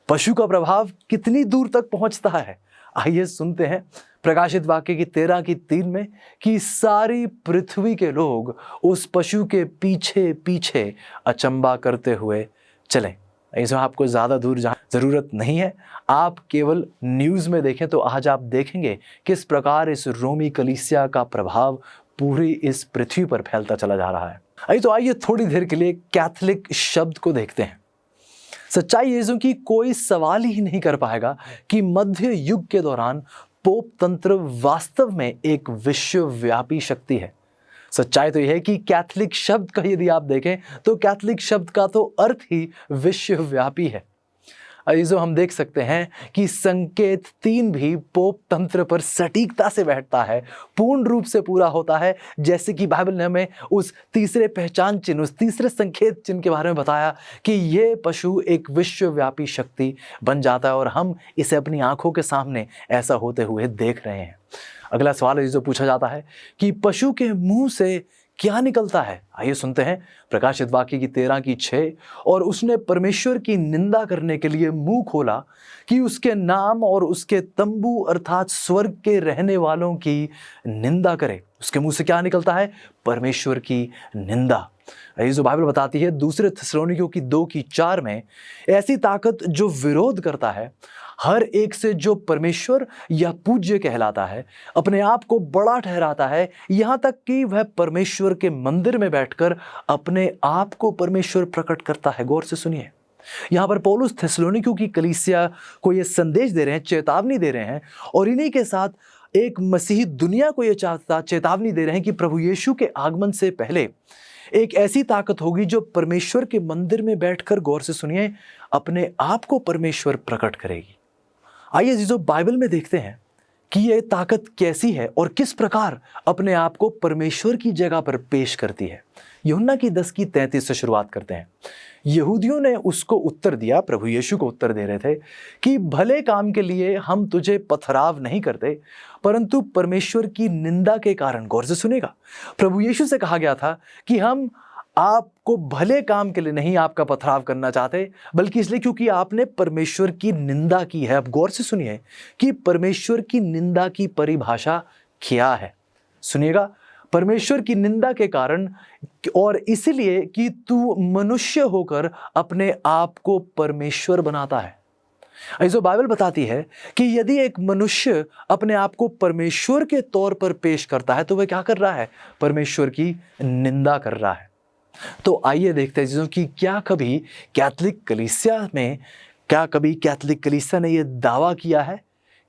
पशु का प्रभाव कितनी दूर तक पहुंचता है। आइए सुनते हैं प्रकाशित वाक्य की 13:3 में कि सारी पृथ्वी के लोग उस पशु के पीछे पीछे अचंबा करते हुए चले। इसमें आपको ज़्यादा दूर जाने की ज़रूरत नहीं है, आप केवल न्यूज़ में देखें तो आज आप देखेंगे किस प्रकार इस रोमी कलीसिया का प्रभाव पूरी इस पृथ्वी पर फैलता चला जा रहा है। आइए थोड़ी देर के लिए कैथोलिक शब्द को देखते हैं। सच्चाई ये कि कोई सवाल ही नहीं कर पाएगा कि मध्य युग के दौरान पोप तंत्र वास्तव में एक विश्वव्यापी शक्ति है। सच्चाई तो यह है कि कैथोलिक शब्द का यदि आप देखें तो कैथोलिक शब्द का तो अर्थ ही विश्वव्यापी है। जो हम देख सकते हैं कि संकेत 3 भी पोप तंत्र पर सटीकता से बैठता है, पूर्ण रूप से पूरा होता है, जैसे कि बाइबल ने हमें उस तीसरे पहचान चिन्ह, उस तीसरे संकेत चिन्ह के बारे में बताया कि ये पशु एक विश्वव्यापी शक्ति बन जाता है और हम इसे अपनी आंखों के सामने ऐसा होते हुए देख रहे हैं। अगला सवाल जो पूछा जाता है कि पशु के मुंह से क्या निकलता है। आइए सुनते हैं प्रकाशित वाक्य की 13:6। और उसने परमेश्वर की निंदा करने के लिए मुंह खोला कि उसके नाम और उसके तंबू अर्थात स्वर्ग के रहने वालों की निंदा करे। उसके मुंह से क्या निकलता है? परमेश्वर की निंदा। ये जो बाइबल बताती है दूसरे थिस्सलुनीकियों की 2:4 में, ऐसी ताकत जो विरोध करता है हर एक से जो परमेश्वर या पूज्य कहलाता है, अपने आप को बड़ा ठहराता है, यहाँ तक कि वह परमेश्वर के मंदिर में बैठकर अपने आप को परमेश्वर प्रकट करता है। गौर से सुनिए, यहाँ पर पौलुस थिस्सलुनीकियों की कलीसिया को यह संदेश दे रहे हैं, चेतावनी दे रहे हैं, और इन्हीं के साथ एक मसीही दुनिया को यह चेतावनी दे रहे हैं कि प्रभु यीशु के आगमन से पहले एक ऐसी ताकत होगी जो परमेश्वर के मंदिर में बैठकर, गौर से सुनिए, अपने आप को परमेश्वर प्रकट करेगी। आइए जीजो बाइबल में देखते हैं कि यह ताकत कैसी है और किस प्रकार अपने आप को परमेश्वर की जगह पर पेश करती है। यूहन्ना की 10:33 से शुरुआत करते हैं। यहूदियों ने उसको उत्तर दिया, प्रभु यीशु को उत्तर दे रहे थे कि भले काम के लिए हम तुझे पथराव नहीं करते, परंतु परमेश्वर की निंदा के कारण, गौर से सुनेगा, प्रभु यीशु से कहा गया था कि हम आपको भले काम के लिए नहीं आपका पथराव करना चाहते, बल्कि इसलिए क्योंकि आपने परमेश्वर की निंदा की है। अब गौर से सुनिए कि परमेश्वर की निंदा की परिभाषा क्या है। सुनिएगा, परमेश्वर की निंदा के कारण, और इसलिए कि तू मनुष्य होकर अपने आप को परमेश्वर बनाता है। ऐसा बाइबल बताती है कि यदि एक मनुष्य अपने आप को परमेश्वर के तौर पर पेश करता है तो वह क्या कर रहा है? परमेश्वर की निंदा कर रहा है। तो आइए देखते हैं चीज़ों की क्या कभी कैथोलिक कलीसिया ने यह दावा किया है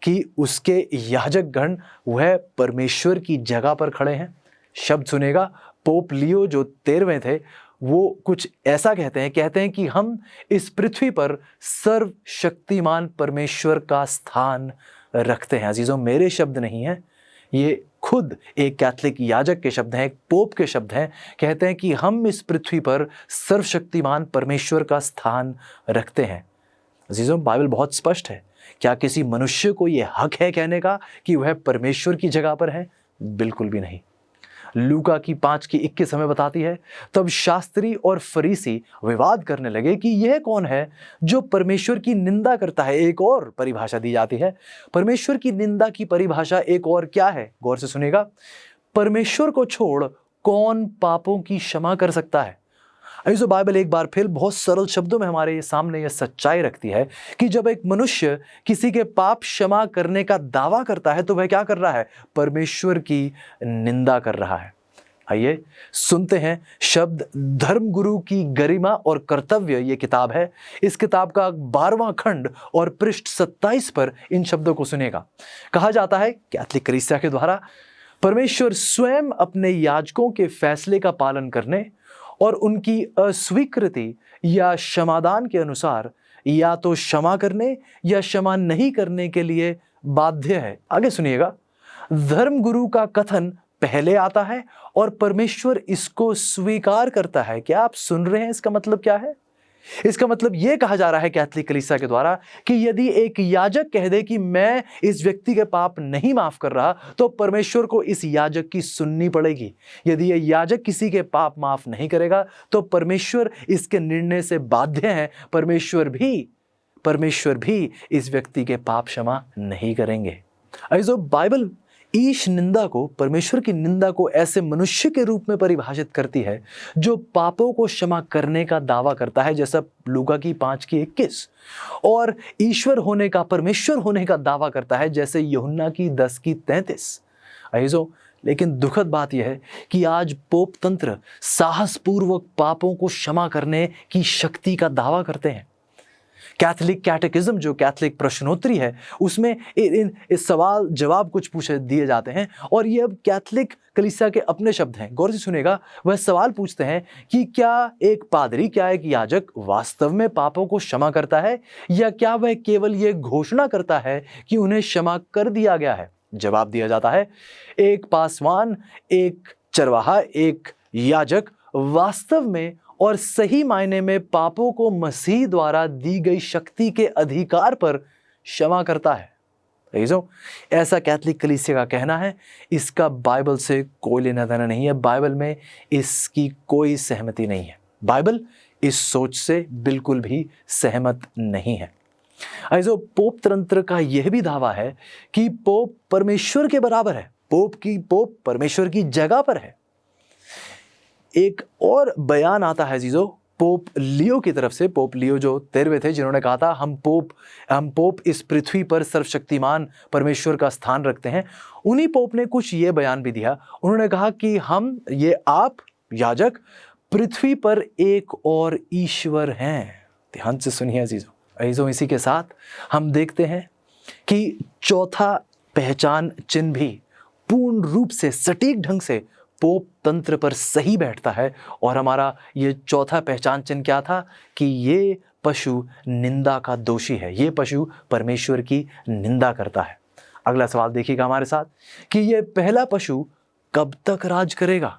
कि उसके याजकगण वह परमेश्वर की जगह पर खड़े हैं। शब्द सुनेगा, पोप लियो जो 13वें थे वो कुछ ऐसा कहते हैं कि हम इस पृथ्वी पर सर्वशक्तिमान परमेश्वर का स्थान रखते हैं। अजीजों, मेरे शब्द नहीं हैं, ये खुद एक कैथोलिक याजक के शब्द हैं, एक पोप के शब्द हैं। कहते हैं कि हम इस पृथ्वी पर सर्वशक्तिमान परमेश्वर का स्थान रखते हैं। अजीजों, बाइबल बहुत स्पष्ट है। क्या किसी मनुष्य को यह हक है कहने का कि वह परमेश्वर की जगह पर है? बिल्कुल भी नहीं। लूका की 5:21 हमें बताती है, तब शास्त्री और फरीसी विवाद करने लगे कि यह कौन है जो परमेश्वर की निंदा करता है। एक और परिभाषा दी जाती है। परमेश्वर की निंदा की परिभाषा एक और क्या है? गौर से सुनिएगा, परमेश्वर को छोड़ कौन पापों की क्षमा कर सकता है? ऐसे बाइबल एक बार फिर बहुत सरल शब्दों में हमारे सामने यह सच्चाई रखती है कि जब एक मनुष्य किसी के पाप क्षमा करने का दावा करता है तो वह क्या कर रहा है? परमेश्वर की निंदा कर रहा है। आइए सुनते हैं शब्द धर्मगुरु की गरिमा और कर्तव्य, ये किताब है। इस किताब का 12वां खंड और पृष्ठ 27 पर इन शब्दों को सुनेगा। कहा जाता है कैथोलिक कलीसिया के द्वारा, परमेश्वर स्वयं अपने याजकों के फैसले का पालन करने और उनकी अस्वीकृति या क्षमादान के अनुसार या तो क्षमा करने या क्षमा नहीं करने के लिए बाध्य है। आगे सुनिएगा, धर्मगुरु का कथन पहले आता है और परमेश्वर इसको स्वीकार करता है। क्या आप सुन रहे हैं? इसका मतलब क्या है? इसका मतलब यह कहा जा रहा है कैथोलिक कलीसिया के द्वारा कि यदि एक याजक कह दे कि मैं इस व्यक्ति के पाप नहीं माफ कर रहा, तो परमेश्वर को इस याजक की सुननी पड़ेगी। यदि यह याजक किसी के पाप माफ नहीं करेगा तो परमेश्वर इसके निर्णय से बाध्य है। परमेश्वर भी इस व्यक्ति के पाप क्षमा नहीं करेंगे। ऐसो बाइबल ईश निंदा को, परमेश्वर की निंदा को ऐसे मनुष्य के रूप में परिभाषित करती है जो पापों को क्षमा करने का दावा करता है, जैसा लूका की 5:21, और ईश्वर होने का, परमेश्वर होने का दावा करता है जैसे यूहन्ना की 10:33। अजीजों, लेकिन दुखद बात यह है कि आज पोप तंत्र साहसपूर्वक पापों को क्षमा करने की शक्ति का दावा करते हैं। कैथोलिक कैटेकिज्म जो कैथोलिक प्रश्नोत्तरी है उसमें इस सवाल जवाब कुछ पूछे दिए जाते हैं और ये अब कैथोलिक कलीसिया के अपने शब्द हैं। गौर से सुनेगा, वह सवाल पूछते हैं कि क्या एक पादरी, क्या एक याजक वास्तव में पापों को क्षमा करता है या क्या वह केवल ये घोषणा करता है कि उन्हें क्षमा कर दिया गया है? जवाब दिया जाता है, एक पासवान, एक चरवाहा, एक याजक वास्तव में और सही मायने में पापों को मसीह द्वारा दी गई शक्ति के अधिकार पर क्षमा करता है। ऐसा कैथोलिक कलीसिया का कहना है। इसका बाइबल से कोई लेना देना नहीं है। बाइबल में इसकी कोई सहमति नहीं है। बाइबल इस सोच से बिल्कुल भी सहमत नहीं है। पोप तंत्र का यह भी दावा है कि पोप परमेश्वर के बराबर है। पोप परमेश्वर की जगह पर है। एक और बयान आता है जीजो पोप लियो की तरफ से, पोप लियो जो 13वें थे, जिन्होंने कहा था हम पोप इस पृथ्वी पर सर्वशक्तिमान परमेश्वर का स्थान रखते हैं। उन्हीं पोप ने कुछ ये बयान भी दिया। उन्होंने कहा कि आप याजक पृथ्वी पर एक और ईश्वर हैं। ध्यान से सुनिए अजीजों, इसी के साथ हम देखते हैं कि चौथा पहचान चिन्ह भी पूर्ण रूप से सटीक ढंग से पोप तंत्र पर सही बैठता है। और हमारा ये चौथा पहचान चिन्ह क्या था? कि ये पशु निंदा का दोषी है। ये पशु परमेश्वर की निंदा करता है। अगला सवाल देखिएगा हमारे साथ कि ये पहला पशु कब तक राज करेगा?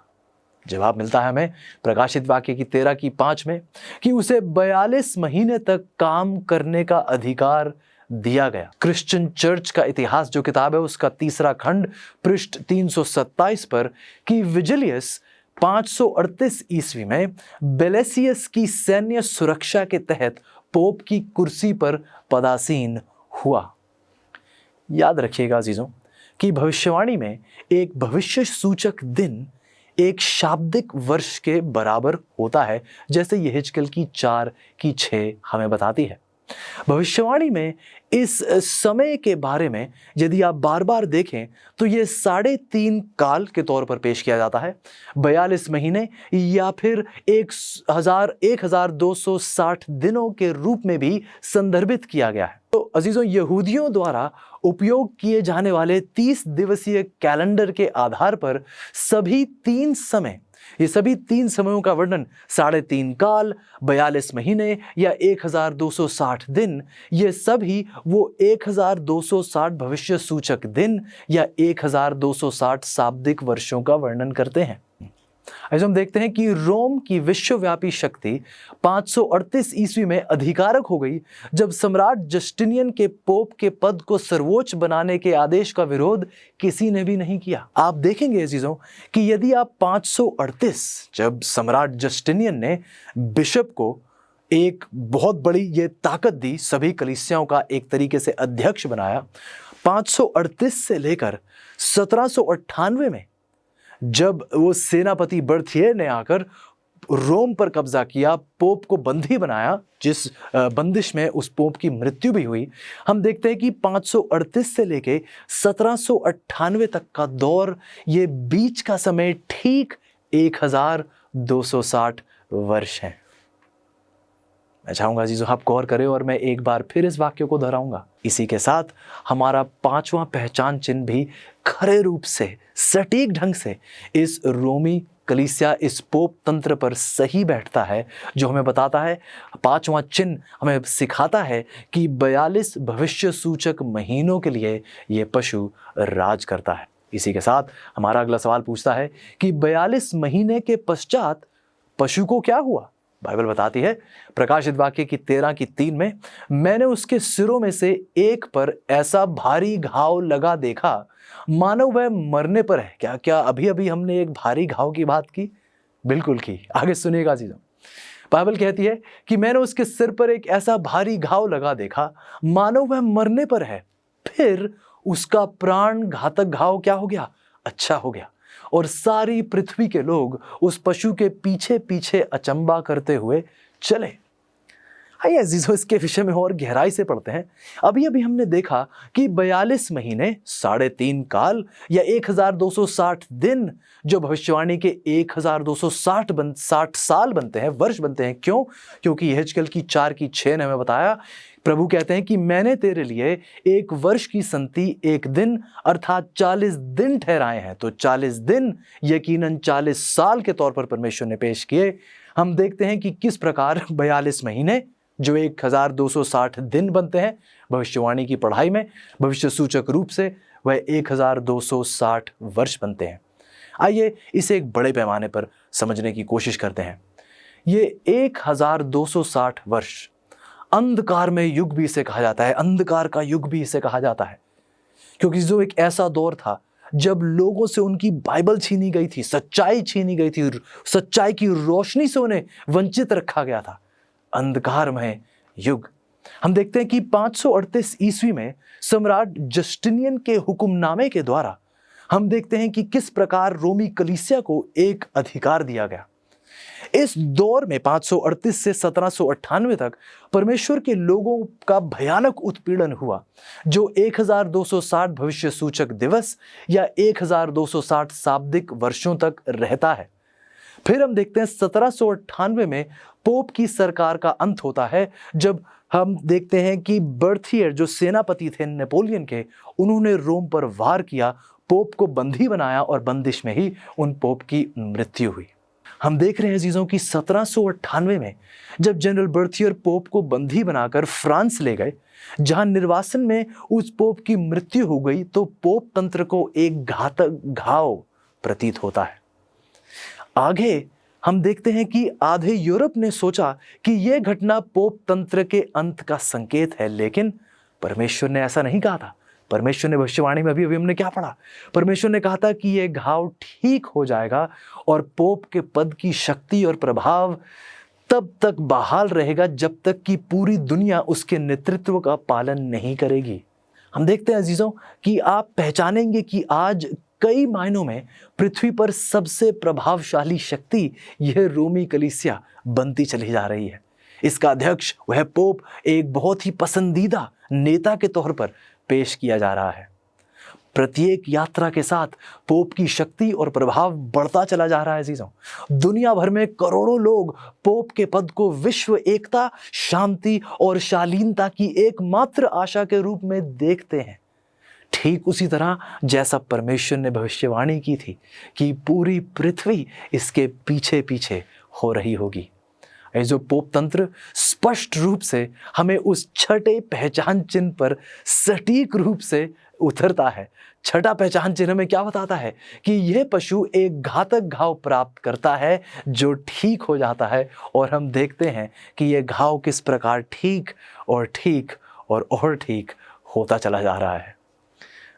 जवाब मिलता है हमें प्रकाशित वाक्य की 13:5 में कि उसे 42 महीने तक काम करने का अधिकार दिया गया। क्रिश्चियन चर्च का इतिहास जो किताब है उसका 3रा खंड पृष्ठ 327 पर कि विजिलियस 538 ईस्वी में बेलेसियस की सैन्य सुरक्षा के तहत पोप की कुर्सी पर पदासीन हुआ। याद रखिएगा अजीजों कि भविष्यवाणी में एक भविष्य सूचक दिन एक शाब्दिक वर्ष के बराबर होता है, जैसे यहेजकेल की 4:6 हमें बताती है। भविष्यवाणी में इस समय के बारे में यदि आप बार बार देखें तो ये 3.5 काल के तौर पर पेश किया जाता है, 42 महीने या फिर 1260 दिनों के रूप में भी संदर्भित किया गया है। तो अजीजों, यहूदियों द्वारा उपयोग किए जाने वाले 30 दिवसीय कैलेंडर के आधार पर ये सभी तीन समयों का वर्णन 3.5 काल, 42 महीने या 1260 दिन, ये सभी वो 1260 भविष्य सूचक दिन या 1260 शाब्दिक वर्षों का वर्णन करते हैं। आज हम देखते हैं कि रोम की विश्वव्यापी शक्ति 538 ईस्वी में अधिकारक हो गई जब सम्राट जस्टिनियन के पोप के पद को सर्वोच्च बनाने के आदेश का विरोध किसी ने भी नहीं किया। आप देखेंगे अजीजों कि यदि आप 538 जब सम्राट जस्टिनियन ने बिशप को एक बहुत बड़ी ये ताकत दी, सभी कलीसियाओं का एक तरीके से अध्यक्ष बनाया, 538 से लेकर 1798 में जब वो सेनापति बर्थियर ने आकर रोम पर कब्जा किया, पोप को बंदी बनाया, जिस बंदिश में उस पोप की मृत्यु भी हुई, हम देखते हैं कि 538 से लेके 1798 तक का दौर, ये बीच का समय ठीक 1260 वर्ष है। मैं चाहूंगा अजीजों आप गौर करें और मैं एक बार फिर इस वाक्य को दोहराऊंगा। इसी के साथ हमारा 5वां पहचान चिन्ह भी खरे रूप से, सटीक ढंग से इस रोमी कलीसिया, इस पोप तंत्र पर सही बैठता है, जो हमें बताता है, 5वां चिन्ह हमें सिखाता है कि 42 भविष्य सूचक महीनों के लिए ये पशु राज करता है। इसी के साथ हमारा अगला सवाल पूछता है कि 42 महीने के पश्चात पशु को क्या हुआ? बाइबल बताती है प्रकाशित वाक्य की 13:3 में, मैंने उसके सिरों में से एक पर ऐसा भारी घाव लगा देखा मानो वह मरने पर है। क्या अभी अभी हमने एक भारी घाव की बात की? बिल्कुल की। आगे सुनिएगा चीज़ों। बाइबल कहती है कि मैंने उसके सिर पर एक ऐसा भारी घाव लगा देखा मानो वह मरने पर है, फिर उसका प्राण घातक घाव क्या हो गया? अच्छा हो गया, और सारी पृथ्वी के लोग उस पशु के पीछे पीछे अचंबा करते हुए चले। आइए अजीजों, इसके विषय में और गहराई से पढ़ते हैं। अभी अभी हमने देखा कि 42 महीने, 3.5 काल या 1260 दिन, जो भविष्यवाणी के 1260 साल बनते हैं, वर्ष बनते हैं। क्यों? क्योंकि यहेजकेल की 4:6 ने हमें बताया, प्रभु कहते हैं कि मैंने तेरे लिए एक वर्ष की संति एक दिन अर्थात 40 दिन ठहराए हैं। तो 40 दिन यकीनन 40 साल के तौर पर परमेश्वर ने पेश किए। हम देखते हैं कि किस प्रकार 42 महीने जो 1260 दिन बनते हैं भविष्यवाणी की पढ़ाई में, भविष्य सूचक रूप से वह 1260 वर्ष बनते हैं। आइए इसे एक बड़े पैमाने पर समझने की कोशिश करते हैं। ये 1260 वर्ष अंधकार में युग भी इसे कहा जाता है, अंधकार का युग भी इसे कहा जाता है, क्योंकि जो एक ऐसा दौर था जब लोगों से उनकी बाइबल छीनी गई थी, सच्चाई छीनी गई थी, सच्चाई की रोशनी से उन्हें वंचित रखा गया था। अंधकारमय युग। हम देखते हैं कि 538 ईस्वी में सम्राट जस्टिनियन के हुक्मनामे के द्वारा हम देखते हैं कि किस प्रकार रोमी कलीसिया को एक अधिकार दिया गया। इस दौर में 538 से 1798 तक परमेश्वर के लोगों का भयानक उत्पीड़न हुआ, जो 1260 भविष्य सूचक दिवस या 1260 शाब्दिक वर्षों तक रहता है। फिर हम देखते हैं 1798 में पोप की सरकार का अंत होता है, जब हम देखते हैं कि बर्थियर जो सेनापति थे नेपोलियन के, उन्होंने रोम पर वार किया, पोप को बंदी बनाया और बंदिश में ही उन पोप की मृत्यु हुई। हम देख रहे हैं अजीजों कि 1798 में जब जनरल बर्थियर पोप को बंदी बनाकर फ्रांस ले गए, जहां निर्वासन में उस पोप की मृत्यु हो गई, तो पोप तंत्र को एक घातक घाव प्रतीत होता है। आगे हम देखते हैं कि आधे यूरोप ने सोचा कि यह घटना पोप तंत्र के अंत का संकेत है, लेकिन परमेश्वर ने ऐसा नहीं कहा था। परमेश्वर ने भविष्यवाणी में अभी हमने क्या पढ़ा? परमेश्वर ने कहा था कि यह घाव ठीक हो जाएगा और पोप के पद की शक्ति और प्रभाव तब तक बहाल रहेगा जब तक कि पूरी दुनिया उसके नेतृत्व का पालन नहीं करेगी। हम देखते हैं अजीजों कि आप पहचानेंगे कि आज कई मायनों में पृथ्वी पर सबसे प्रभावशाली शक्ति यह रोमी कलीसिया बनती चली जा रही है। इसका अध्यक्ष वह पोप एक बहुत ही पसंदीदा नेता के तौर पर पेश किया जा रहा है। प्रत्येक यात्रा के साथ पोप की शक्ति और प्रभाव बढ़ता चला जा रहा है अजीजों। दुनिया भर में करोड़ों लोग पोप के पद को विश्व एकता, शांति और शालीनता की एकमात्र आशा के रूप में देखते हैं। ठीक उसी तरह जैसा परमेश्वर ने भविष्यवाणी की थी कि पूरी पृथ्वी इसके पीछे पीछे हो रही होगी। जो पोप तंत्र स्पष्ट रूप से हमें उस छठे पहचान चिन्ह पर सटीक रूप से उतरता है। छठा पहचान चिन्ह में क्या बताता है कि यह पशु एक घातक घाव प्राप्त करता है जो ठीक हो जाता है, और हम देखते हैं कि यह घाव किस प्रकार ठीक और ठीक और ठीक होता चला जा रहा है।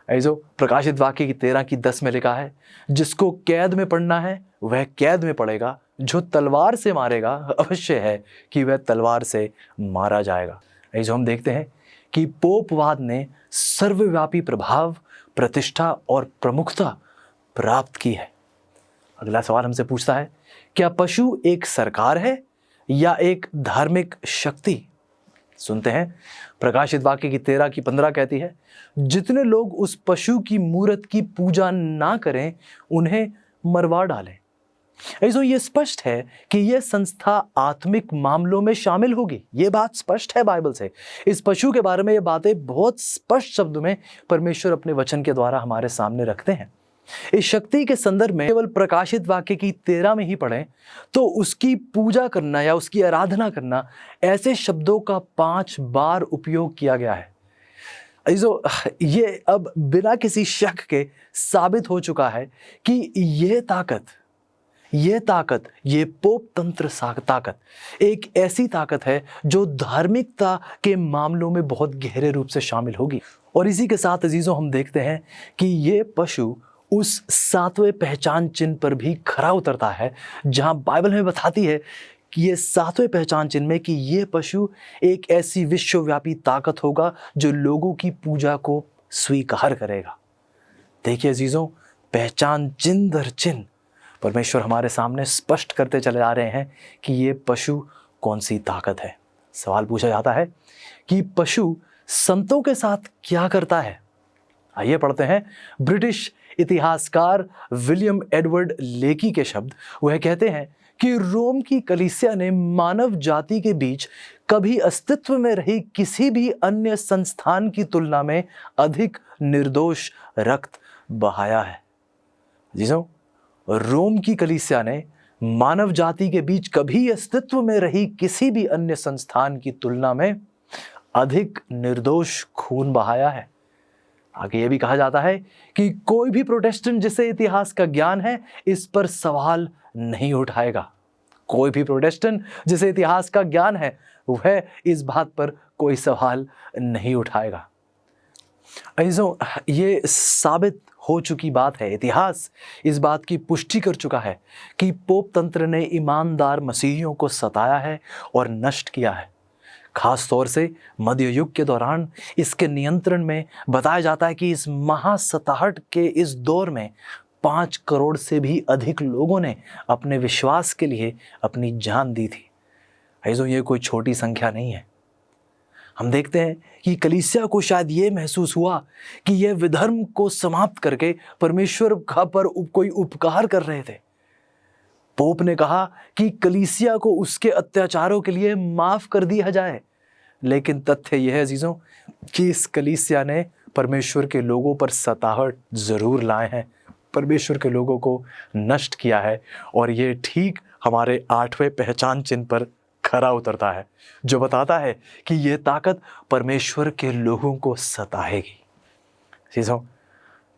ऐसो प्रकाशित वाक्य की 13:10 में लिखा है, जिसको कैद में पड़ना है वह कैद में पड़ेगा, जो तलवार से मारेगा अवश्य है कि वह तलवार से मारा जाएगा। ऐसो हम देखते हैं कि पोपवाद ने सर्वव्यापी प्रभाव, प्रतिष्ठा और प्रमुखता प्राप्त की है। अगला सवाल हमसे पूछता है, क्या पशु एक सरकार है या एक धार्मिक शक्ति? सुनते हैं, प्रकाशित वाक्य की 13:15 कहती है, जितने लोग उस पशु की मूरत की पूजा ना करें उन्हें मरवा डालें। ऐसो ये स्पष्ट है कि यह संस्था आत्मिक मामलों में शामिल होगी। ये बात स्पष्ट है बाइबल से। इस पशु के बारे में ये बातें बहुत स्पष्ट शब्दों में परमेश्वर अपने वचन के द्वारा हमारे सामने रखते हैं। इस शक्ति के संदर्भ में केवल प्रकाशित वाक्य की 13 में ही पढ़ें तो उसकी पूजा करना या उसकी आराधना करना ऐसे शब्दों का 5 बार उपयोग किया गया है। ये अब बिना किसी शक के साबित हो चुका है कि यह ताकत, ये पोप तंत्र ताकत एक ऐसी ताकत है जो धार्मिकता के मामलों में बहुत गहरे रूप से शामिल होगी। और इसी के साथ अजीजों हम देखते हैं कि ये पशु उस 7वें पहचान चिन्ह पर भी खरा उतरता है, जहां बाइबल में बताती है कि ये 7वें पहचान चिन्ह में कि ये पशु एक ऐसी विश्वव्यापी ताकत होगा जो लोगों की पूजा को स्वीकार करेगा। देखिए अजीजों, पहचान चिन्ह दर चिन्ह परमेश्वर हमारे सामने स्पष्ट करते चले जा रहे हैं कि ये पशु कौन सी ताकत है। सवाल पूछा जाता है कि पशु संतों के साथ क्या करता है। आइए पढ़ते हैं ब्रिटिश इतिहासकार विलियम एडवर्ड लेकी के शब्द। वह कहते हैं कि रोम की कलीसिया ने मानव जाति के बीच कभी अस्तित्व में रही किसी भी अन्य संस्थान की तुलना में अधिक निर्दोष रक्त बहाया है। जीजों, रोम की कलीसिया ने मानव जाति के बीच कभी अस्तित्व में रही किसी भी अन्य संस्थान की तुलना में अधिक निर्दोष खून बहाया है। आगे यह भी कहा जाता है कि कोई भी प्रोटेस्टेंट जिसे इतिहास का ज्ञान है इस पर सवाल नहीं उठाएगा। कोई भी प्रोटेस्टेंट जिसे इतिहास का ज्ञान है वह इस बात पर कोई सवाल नहीं उठाएगा। अजीजों, ये साबित हो चुकी बात है, इतिहास इस बात की पुष्टि कर चुका है कि पोप तंत्र ने ईमानदार मसीहियों को सताया है और नष्ट किया है। खास तौर से मध्य युग के दौरान इसके नियंत्रण में बताया जाता है कि इस महासताहट के इस दौर में 5 करोड़ से भी अधिक लोगों ने अपने विश्वास के लिए अपनी जान दी थी। ऐसो ये कोई छोटी संख्या नहीं है। हम देखते हैं कि कलीसिया को शायद ये महसूस हुआ कि यह विधर्म को समाप्त करके परमेश्वर पर कोई उपकार कर रहे थे। पोप ने कहा कि कलीसिया को उसके अत्याचारों के लिए माफ कर दिया जाए, लेकिन तथ्य यह है अजीजों कि इस कलीसिया ने परमेश्वर के लोगों पर सताहट जरूर लाए हैं, परमेश्वर के लोगों को नष्ट किया है। और ये ठीक हमारे 8वें पहचान चिन्ह पर खरा उतरता है, जो बताता है कि ये ताकत परमेश्वर के लोगों को सताएगी। चीज़ों,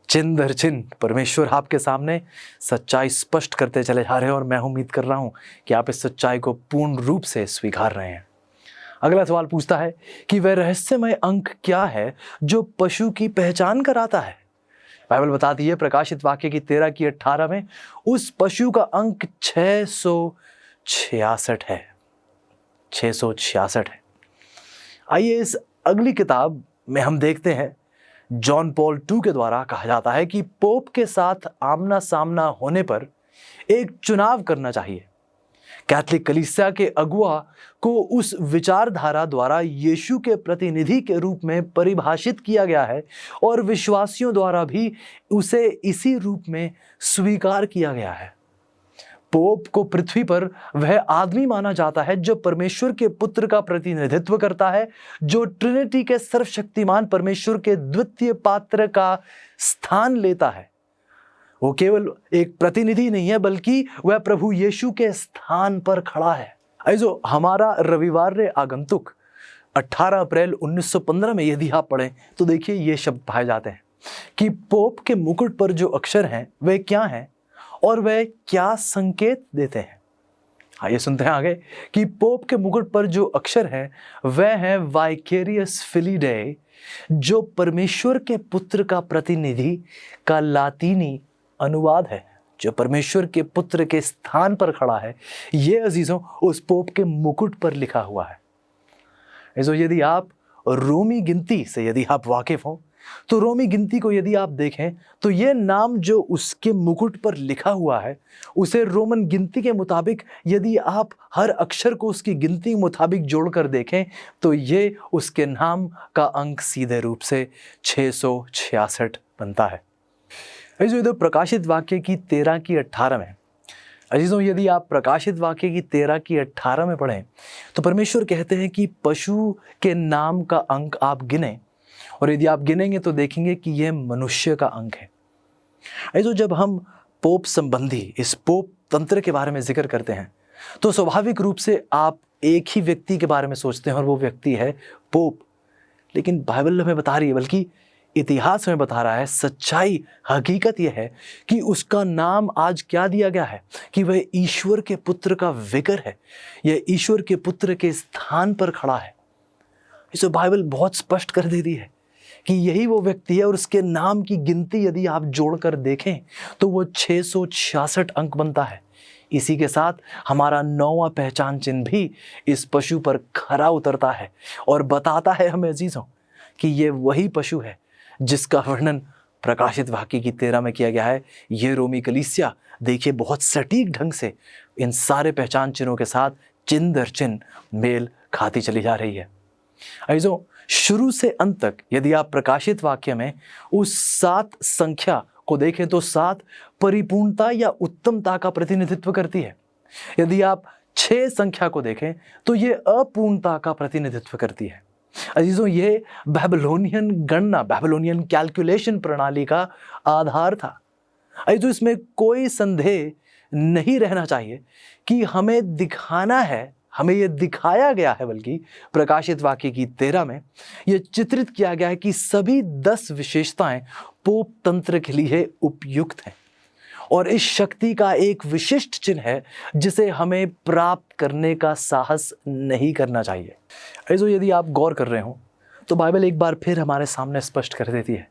चिन्ह दर चिन्ह परमेश्वर आपके सामने सच्चाई स्पष्ट करते चले जा रहे हैं, और मैं उम्मीद कर रहा हूं कि आप इस सच्चाई को पूर्ण रूप से स्वीकार रहे हैं। अगला सवाल पूछता है कि वह रहस्यमय अंक क्या है जो पशु की पहचान कराता है। बाइबल बताती है प्रकाशित वाक्य की 13:18 में उस पशु का अंक 666 है। 666 है। आइए इस अगली किताब में हम देखते हैं जॉन पॉल II के द्वारा कहा जाता है कि पोप के साथ आमना सामना होने पर एक चुनाव करना चाहिए कैथोलिक कलीसिया के अगुआ को उस विचारधारा द्वारा यीशु के प्रतिनिधि के रूप में परिभाषित किया गया है और विश्वासियों द्वारा भी उसे इसी रूप में स्वीकार किया गया है। पोप को पृथ्वी पर वह आदमी माना जाता है जो परमेश्वर के पुत्र का प्रतिनिधित्व करता है, जो ट्रिनिटी के सर्वशक्तिमान परमेश्वर के द्वितीय पात्र का स्थान लेता है। वो केवल एक प्रतिनिधि नहीं है, बल्कि वह प्रभु यीशु के स्थान पर खड़ा है। जो हमारा रविवार आगंतुक 18 अप्रैल 1915 में यदि आप पढ़ें तो देखिए ये शब्द पाए जाते हैं कि पोप के मुकुट पर जो अक्षर हैं वे क्या हैं और वे क्या संकेत देते हैं। आइए सुनते हैं आगे कि पोप के मुकुट पर जो अक्षर हैं वह है वाइकेरियस फिली डेई, जो परमेश्वर के पुत्र का प्रतिनिधि का लातीनी अनुवाद है, जो परमेश्वर के पुत्र के स्थान पर खड़ा है। ये अजीजों उस पोप के मुकुट पर लिखा हुआ है। यदि आप रोमी गिनती से यदि आप वाकिफ हो तो रोमी गिनती को यदि आप देखें तो ये नाम जो उसके मुकुट पर लिखा हुआ है उसे रोमन गिनती के मुताबिक यदि आप हर अक्षर को उसकी गिनती के मुताबिक जोड़कर देखें तो ये उसके नाम का अंक सीधे रूप से 666 बनता है। इधर प्रकाशित वाक्य की 13 की 18 में अजीजों यदि आप प्रकाशित वाक्य की 13 की 18 में पढ़ें तो परमेश्वर कहते हैं कि पशु के नाम का अंक आप गिने, और यदि आप गिनेंगे तो देखेंगे कि यह मनुष्य का अंक है। ऐसे जब हम पोप संबंधी इस पोप तंत्र के बारे में जिक्र करते हैं तो स्वाभाविक रूप से आप एक ही व्यक्ति के बारे में सोचते हैं और वो व्यक्ति है पोप। लेकिन बाइबल हमें बता रही है, बल्कि इतिहास हमें बता रहा है, सच्चाई हकीकत यह है कि उसका नाम आज क्या दिया गया है कि वह ईश्वर के पुत्र का विकर है, यह ईश्वर के पुत्र के स्थान पर खड़ा है। इसे बाइबल बहुत स्पष्ट कर देती है कि यही वो व्यक्ति है, और उसके नाम की गिनती यदि आप जोड़कर देखें तो वो 666 अंक बनता है। इसी के साथ हमारा 9वां पहचान चिन्ह भी इस पशु पर खरा उतरता है और बताता है हमें अजीजों कि ये वही पशु है जिसका वर्णन प्रकाशित वाक्य की 13 में किया गया है। ये रोमी कलीसिया देखिए बहुत सटीक ढंग से इन सारे पहचान चिन्हों के साथ चिन्ह दर चिन्ह मेल खाती चली जा रही है। अजीजों शुरू से अंत तक यदि आप प्रकाशित वाक्य में उस 7 संख्या को देखें तो 7 परिपूर्णता या उत्तमता का प्रतिनिधित्व करती है। यदि आप 6 संख्या को देखें तो ये अपूर्णता का प्रतिनिधित्व करती है। अजीजों ये बेबीलोनियन गणना, बेबीलोनियन कैलकुलेशन प्रणाली का आधार था। अजीजों इसमें कोई संदेह नहीं रहना चाहिए कि हमें दिखाना है, हमें यह दिखाया गया है, बल्कि प्रकाशित वाक्य की 13 में यह चित्रित किया गया है कि सभी 10 विशेषताएं पोप तंत्र के लिए उपयुक्त हैं और इस शक्ति का एक विशिष्ट चिन्ह है जिसे हमें प्राप्त करने का साहस नहीं करना चाहिए। ऐसे यदि आप गौर कर रहे हो तो बाइबल एक बार फिर हमारे सामने स्पष्ट कर देती है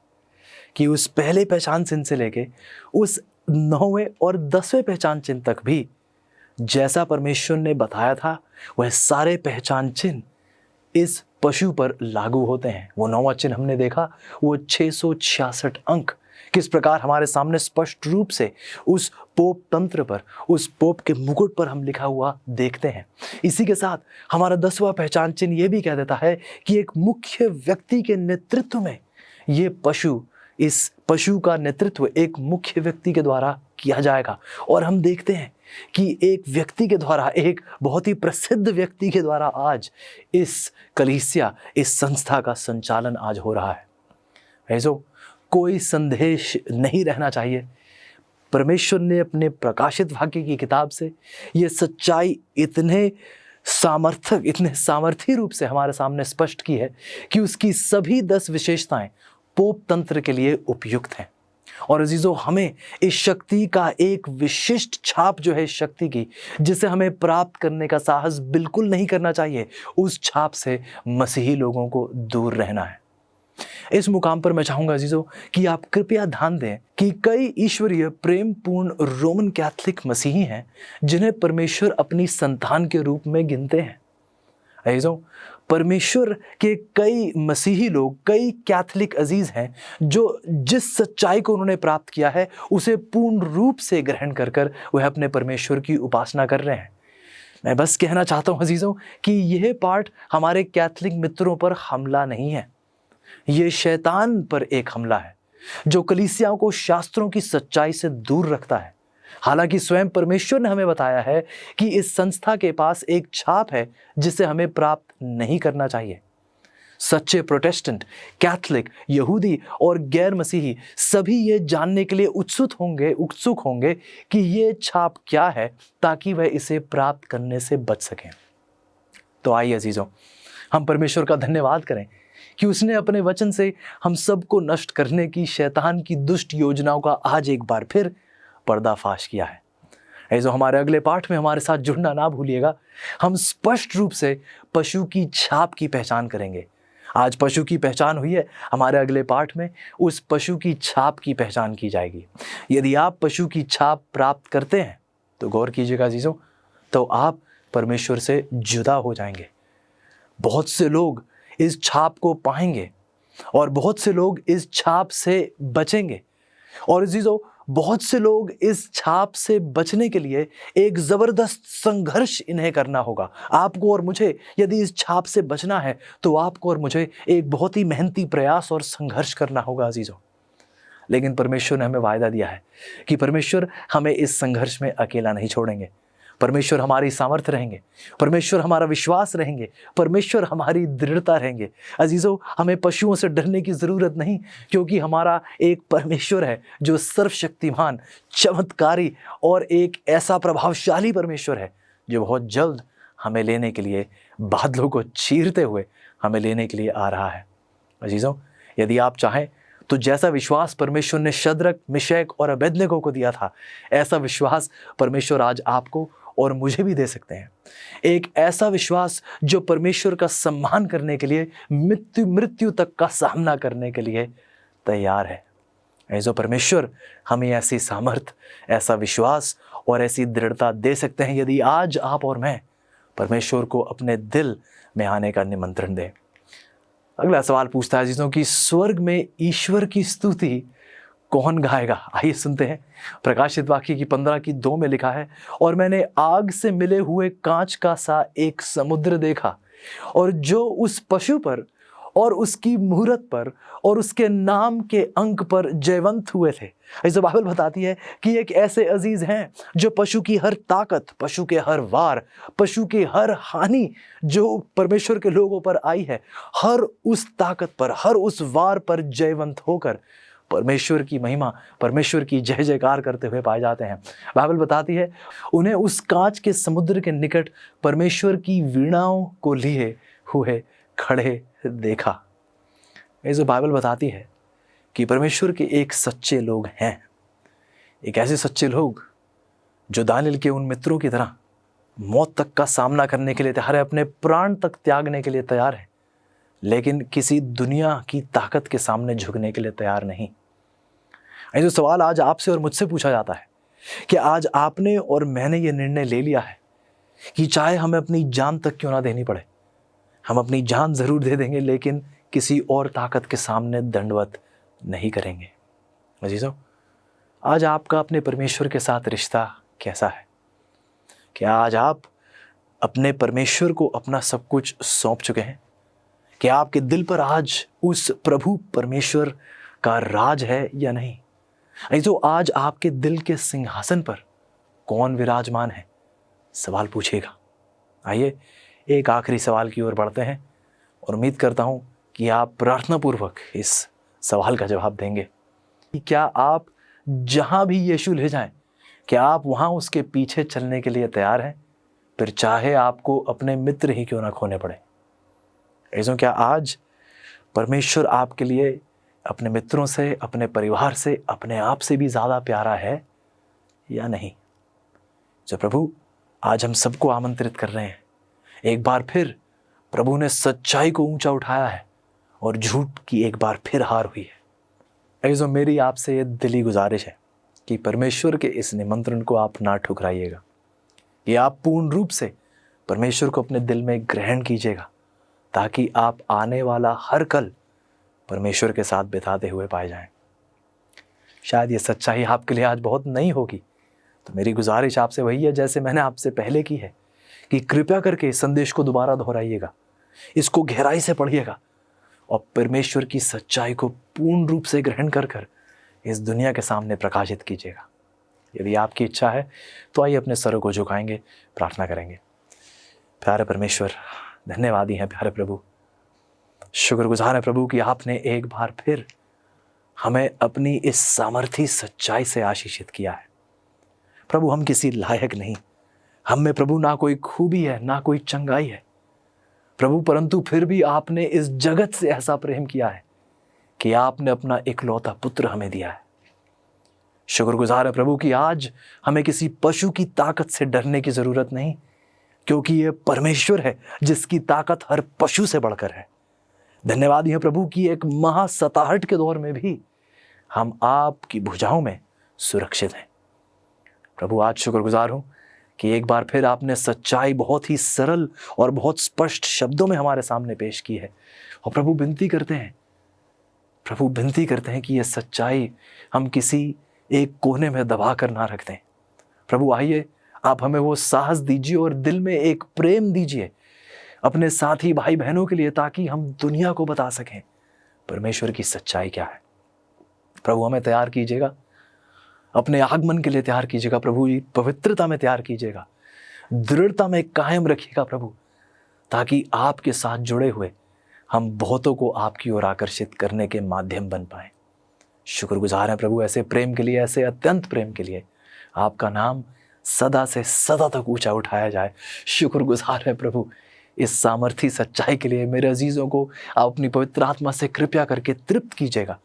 कि उस पहले पहचान चिन्ह से लेके उस 9वें और 10वें पहचान चिन्ह तक भी जैसा परमेश्वर ने बताया था वह सारे पहचान चिन्ह इस पशु पर लागू होते हैं। वो 9वां चिन्ह हमने देखा, वो 666 अंक किस प्रकार हमारे सामने स्पष्ट रूप से उस पोप तंत्र पर, उस पोप के मुकुट पर हम लिखा हुआ देखते हैं। इसी के साथ हमारा 10वां पहचान चिन्ह ये भी कह देता है कि एक मुख्य व्यक्ति के नेतृत्व में ये पशु, इस पशु का नेतृत्व एक मुख्य व्यक्ति के द्वारा किया जाएगा। और हम देखते हैं कि एक व्यक्ति के द्वारा, एक बहुत ही प्रसिद्ध व्यक्ति के द्वारा आज इस कलीसिया, इस संस्था का संचालन आज हो रहा है। ऐसो कोई संदेश नहीं रहना चाहिए। परमेश्वर ने अपने प्रकाशित वाक्य की किताब से ये सच्चाई इतने सामर्थी रूप से हमारे सामने स्पष्ट की है कि उसकी सभी 10 विशेषताएं पोप तंत्र के लिए उपयुक्त हैं। और अजीजों हमें इस शक्ति का एक विशिष्ट छाप जो है इस शक्ति की, जिसे हमें प्राप्त करने का साहस बिल्कुल नहीं करना चाहिए, उस छाप से मसीही लोगों को दूर रहना है। इस मुकाम पर मैं चाहूंगा अजीजों कि आप कृपया ध्यान दें कि कई ईश्वरीय प्रेम पूर्ण रोमन कैथोलिक मसीही हैं जिन्हें परमेश्वर अपनी संतान के रूप में गिनते हैं। अजीजों परमेश्वर के कई मसीही लोग, कई कैथोलिक अजीज हैं जो जिस सच्चाई को उन्होंने प्राप्त किया है उसे पूर्ण रूप से ग्रहण कर वह अपने परमेश्वर की उपासना कर रहे हैं। मैं बस कहना चाहता हूँ अजीज़ों कि यह पाठ हमारे कैथलिक मित्रों पर हमला नहीं है, ये शैतान पर एक हमला है जो कलीसियाओं को शास्त्रों की सच्चाई से दूर रखता है। हालांकि स्वयं परमेश्वर ने हमें बताया है कि इस संस्था के पास एक छाप है जिसे हमें प्राप्त नहीं करना चाहिए। सच्चे प्रोटेस्टेंट, कैथलिक, यहूदी और गैर मसीही सभी ये जानने के लिए उत्सुक होंगे कि ये छाप क्या है, ताकि वह इसे प्राप्त करने से बच सकें। तो आइए अजीजों, हम परमेश्वर का धन्यवाद करें कि उसने अपने वचन से हम सबको नष्ट करने की शैतान की दुष्ट योजनाओं का आज एक बार फिर पर्दाफाश किया है। ऐसे हमारे अगले पाठ में हमारे साथ जुड़ना ना भूलिएगा। हम स्पष्ट रूप से पशु की छाप की पहचान करेंगे। आज पशु की पहचान हुई है, हमारे अगले पाठ में उस पशु की छाप की पहचान की जाएगी। यदि आप पशु की छाप प्राप्त करते हैं तो गौर कीजिएगा अजीजों, तो आप परमेश्वर से जुदा हो जाएंगे। बहुत से लोग इस छाप को पाएंगे और बहुत से लोग इस छाप से बचेंगे। और अजीजों, बहुत से लोग इस छाप से बचने के लिए एक जबरदस्त संघर्ष इन्हें करना होगा। आपको और मुझे यदि इस छाप से बचना है तो आपको और मुझे एक बहुत ही मेहनती प्रयास और संघर्ष करना होगा अजीजों। लेकिन परमेश्वर ने हमें वायदा दिया है कि परमेश्वर हमें इस संघर्ष में अकेला नहीं छोड़ेंगे। परमेश्वर हमारी सामर्थ्य रहेंगे, परमेश्वर हमारा विश्वास रहेंगे, परमेश्वर हमारी दृढ़ता रहेंगे। अजीजों, हमें पशुओं से डरने की ज़रूरत नहीं, क्योंकि हमारा एक परमेश्वर है जो सर्वशक्तिमान, चमत्कारी और एक ऐसा प्रभावशाली परमेश्वर है जो बहुत जल्द हमें लेने के लिए, बादलों को चीरते हुए हमें लेने के लिए आ रहा है। अजीजों, यदि आप चाहें तो जैसा विश्वास परमेश्वर ने शद्रक, मिशैक और अबेदनगो को दिया था, ऐसा विश्वास परमेश्वर आज आपको और मुझे भी दे सकते हैं। एक ऐसा विश्वास जो परमेश्वर का सम्मान करने के लिए, मृत्यु तक का सामना करने के लिए तैयार है। ऐसा परमेश्वर हमें ऐसी सामर्थ, ऐसा विश्वास और ऐसी दृढ़ता दे सकते हैं यदि आज आप और मैं परमेश्वर को अपने दिल में आने का निमंत्रण दें। अगला सवाल पूछता है अजीजों कि स्वर्ग में ईश्वर की स्तुति कौन गाएगा? आइए सुनते हैं। प्रकाशित वाक्य की 15:2 में लिखा है, और मैंने आग से मिले हुए कांच का सा एक समुद्र देखा, और जो उस पशु पर और उसकी मूरत पर और उसके नाम के अंक पर जयवंत हुए थे। ऐसे बाइबल बताती है कि एक ऐसे अजीज हैं जो पशु की हर ताकत, पशु के हर वार, पशु की हर हानि जो परमेश्वर के लोगों पर आई है, हर उस ताकत पर, हर उस वार पर जयवंत होकर परमेश्वर की महिमा, परमेश्वर की जय जयकार करते हुए पाए जाते हैं। बाइबल बताती है उन्हें उस कांच के समुद्र के निकट परमेश्वर की वीणाओं को लिए हुए खड़े देखा। ये जो बाइबल बताती है कि परमेश्वर के एक सच्चे लोग हैं, एक ऐसे सच्चे लोग जो दानिएल के उन मित्रों की तरह मौत तक का सामना करने के लिए तैयार है, अपने प्राण तक त्यागने के लिए तैयार है, लेकिन किसी दुनिया की ताकत के सामने झुकने के लिए तैयार नहीं। ये जो सवाल आज आपसे और मुझसे पूछा जाता है कि आज आपने और मैंने ये निर्णय ले लिया है कि चाहे हमें अपनी जान तक क्यों ना देनी पड़े, हम अपनी जान जरूर दे देंगे, लेकिन किसी और ताकत के सामने दंडवत नहीं करेंगे। अजीजों, आज आपका अपने परमेश्वर के साथ रिश्ता कैसा है? क्या आज आप अपने परमेश्वर को अपना सब कुछ सौंप चुके हैं? क्या आपके दिल पर आज उस प्रभु परमेश्वर का राज है या नहीं? अजीजों, आज आपके दिल के सिंहासन पर कौन विराजमान है? सवाल पूछेगा। आइए एक आखिरी सवाल की ओर बढ़ते हैं और उम्मीद करता हूं कि आप प्रार्थना पूर्वक इस सवाल का जवाब देंगे। क्या आप जहां भी यीशु ले जाएं, क्या आप वहां उसके पीछे चलने के लिए तैयार हैं, फिर चाहे आपको अपने मित्र ही क्यों ना खोने पड़े? ऐसा क्या आज परमेश्वर आपके लिए अपने मित्रों से, अपने परिवार से, अपने आप से भी ज़्यादा प्यारा है या नहीं? जो प्रभु आज हम सबको आमंत्रित कर रहे हैं, एक बार फिर प्रभु ने सच्चाई को ऊंचा उठाया है और झूठ की एक बार फिर हार हुई है। ऐसा मेरी आपसे ये दिली गुजारिश है कि परमेश्वर के इस निमंत्रण को आप ना ठुकराइएगा, ये आप पूर्ण रूप से परमेश्वर को अपने दिल में ग्रहण कीजिएगा, ताकि आप आने वाला हर कल परमेश्वर के साथ बिताते हुए पाए जाएं। शायद ये सच्चाई आपके लिए आज बहुत नई होगी, तो मेरी गुजारिश आपसे वही है जैसे मैंने आपसे पहले की है कि कृपया करके इस संदेश को दोबारा दोहराइएगा, इसको गहराई से पढ़िएगा और परमेश्वर की सच्चाई को पूर्ण रूप से ग्रहण कर कर इस दुनिया के सामने प्रकाशित कीजिएगा। यदि आपकी इच्छा है तो आइए अपने सरों को झुकाएंगे, प्रार्थना करेंगे। प्यारे परमेश्वर, धन्यवादी हैं प्यारे प्रभु, शुक्रगुजार है प्रभु कि आपने एक बार फिर हमें अपनी इस सामर्थी सच्चाई से आशीषित किया है। प्रभु, हम किसी लायक नहीं, हम में प्रभु ना कोई खूबी है ना कोई चंगाई है प्रभु, परंतु फिर भी आपने इस जगत से ऐसा प्रेम किया है कि आपने अपना इकलौता पुत्र हमें दिया है। शुक्रगुजार है प्रभु कि आज हमें किसी पशु की ताकत से डरने की जरूरत नहीं, क्योंकि ये परमेश्वर है जिसकी ताकत हर पशु से बढ़कर है। धन्यवाद है प्रभु कि एक महासताहट के दौर में भी हम आपकी भुजाओं में सुरक्षित हैं। प्रभु, आज शुक्रगुजार हूं कि एक बार फिर आपने सच्चाई बहुत ही सरल और बहुत स्पष्ट शब्दों में हमारे सामने पेश की है। और प्रभु, विनती करते हैं कि यह सच्चाई हम किसी एक कोने में दबा कर ना रख दें। प्रभु, आइए आप हमें वो साहस दीजिए और दिल में एक प्रेम दीजिए अपने साथी भाई बहनों के लिए, ताकि हम दुनिया को बता सकें परमेश्वर की सच्चाई क्या है। प्रभु, हमें तैयार कीजिएगा, अपने आगमन के लिए तैयार कीजिएगा प्रभु, पवित्रता में तैयार कीजिएगा, दृढ़ता में कायम रखिएगा प्रभु, ताकि आपके साथ जुड़े हुए हम बहुतों को आपकी ओर आकर्षित करने के माध्यम बन पाए। शुक्रगुजार है प्रभु ऐसे प्रेम के लिए, ऐसे अत्यंत प्रेम के लिए। आपका नाम सदा से सदा तक ऊंचा उठाया जाए। शुक्रगुजार है प्रभु इस सामर्थी सच्चाई के लिए। मेरे अजीजों को आप अपनी पवित्र आत्मा से कृपया करके तृप्त कीजिएगा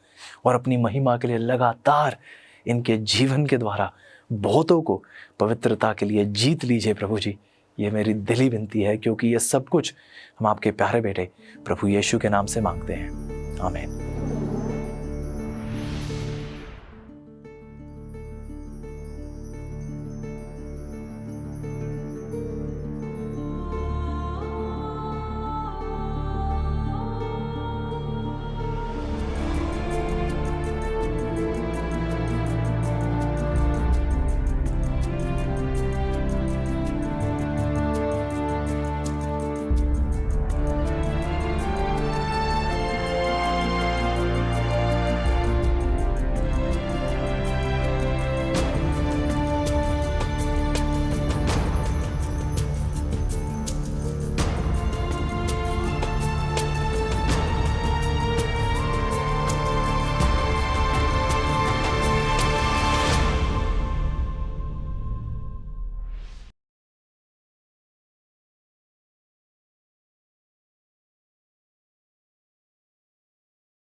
और अपनी महिमा के लिए लगातार इनके जीवन के द्वारा बहुतों को पवित्रता के लिए जीत लीजिए प्रभु जी। ये मेरी दिली विनती है, क्योंकि ये सब कुछ हम आपके प्यारे बेटे प्रभु यीशु के नाम से मांगते हैं, आमीन।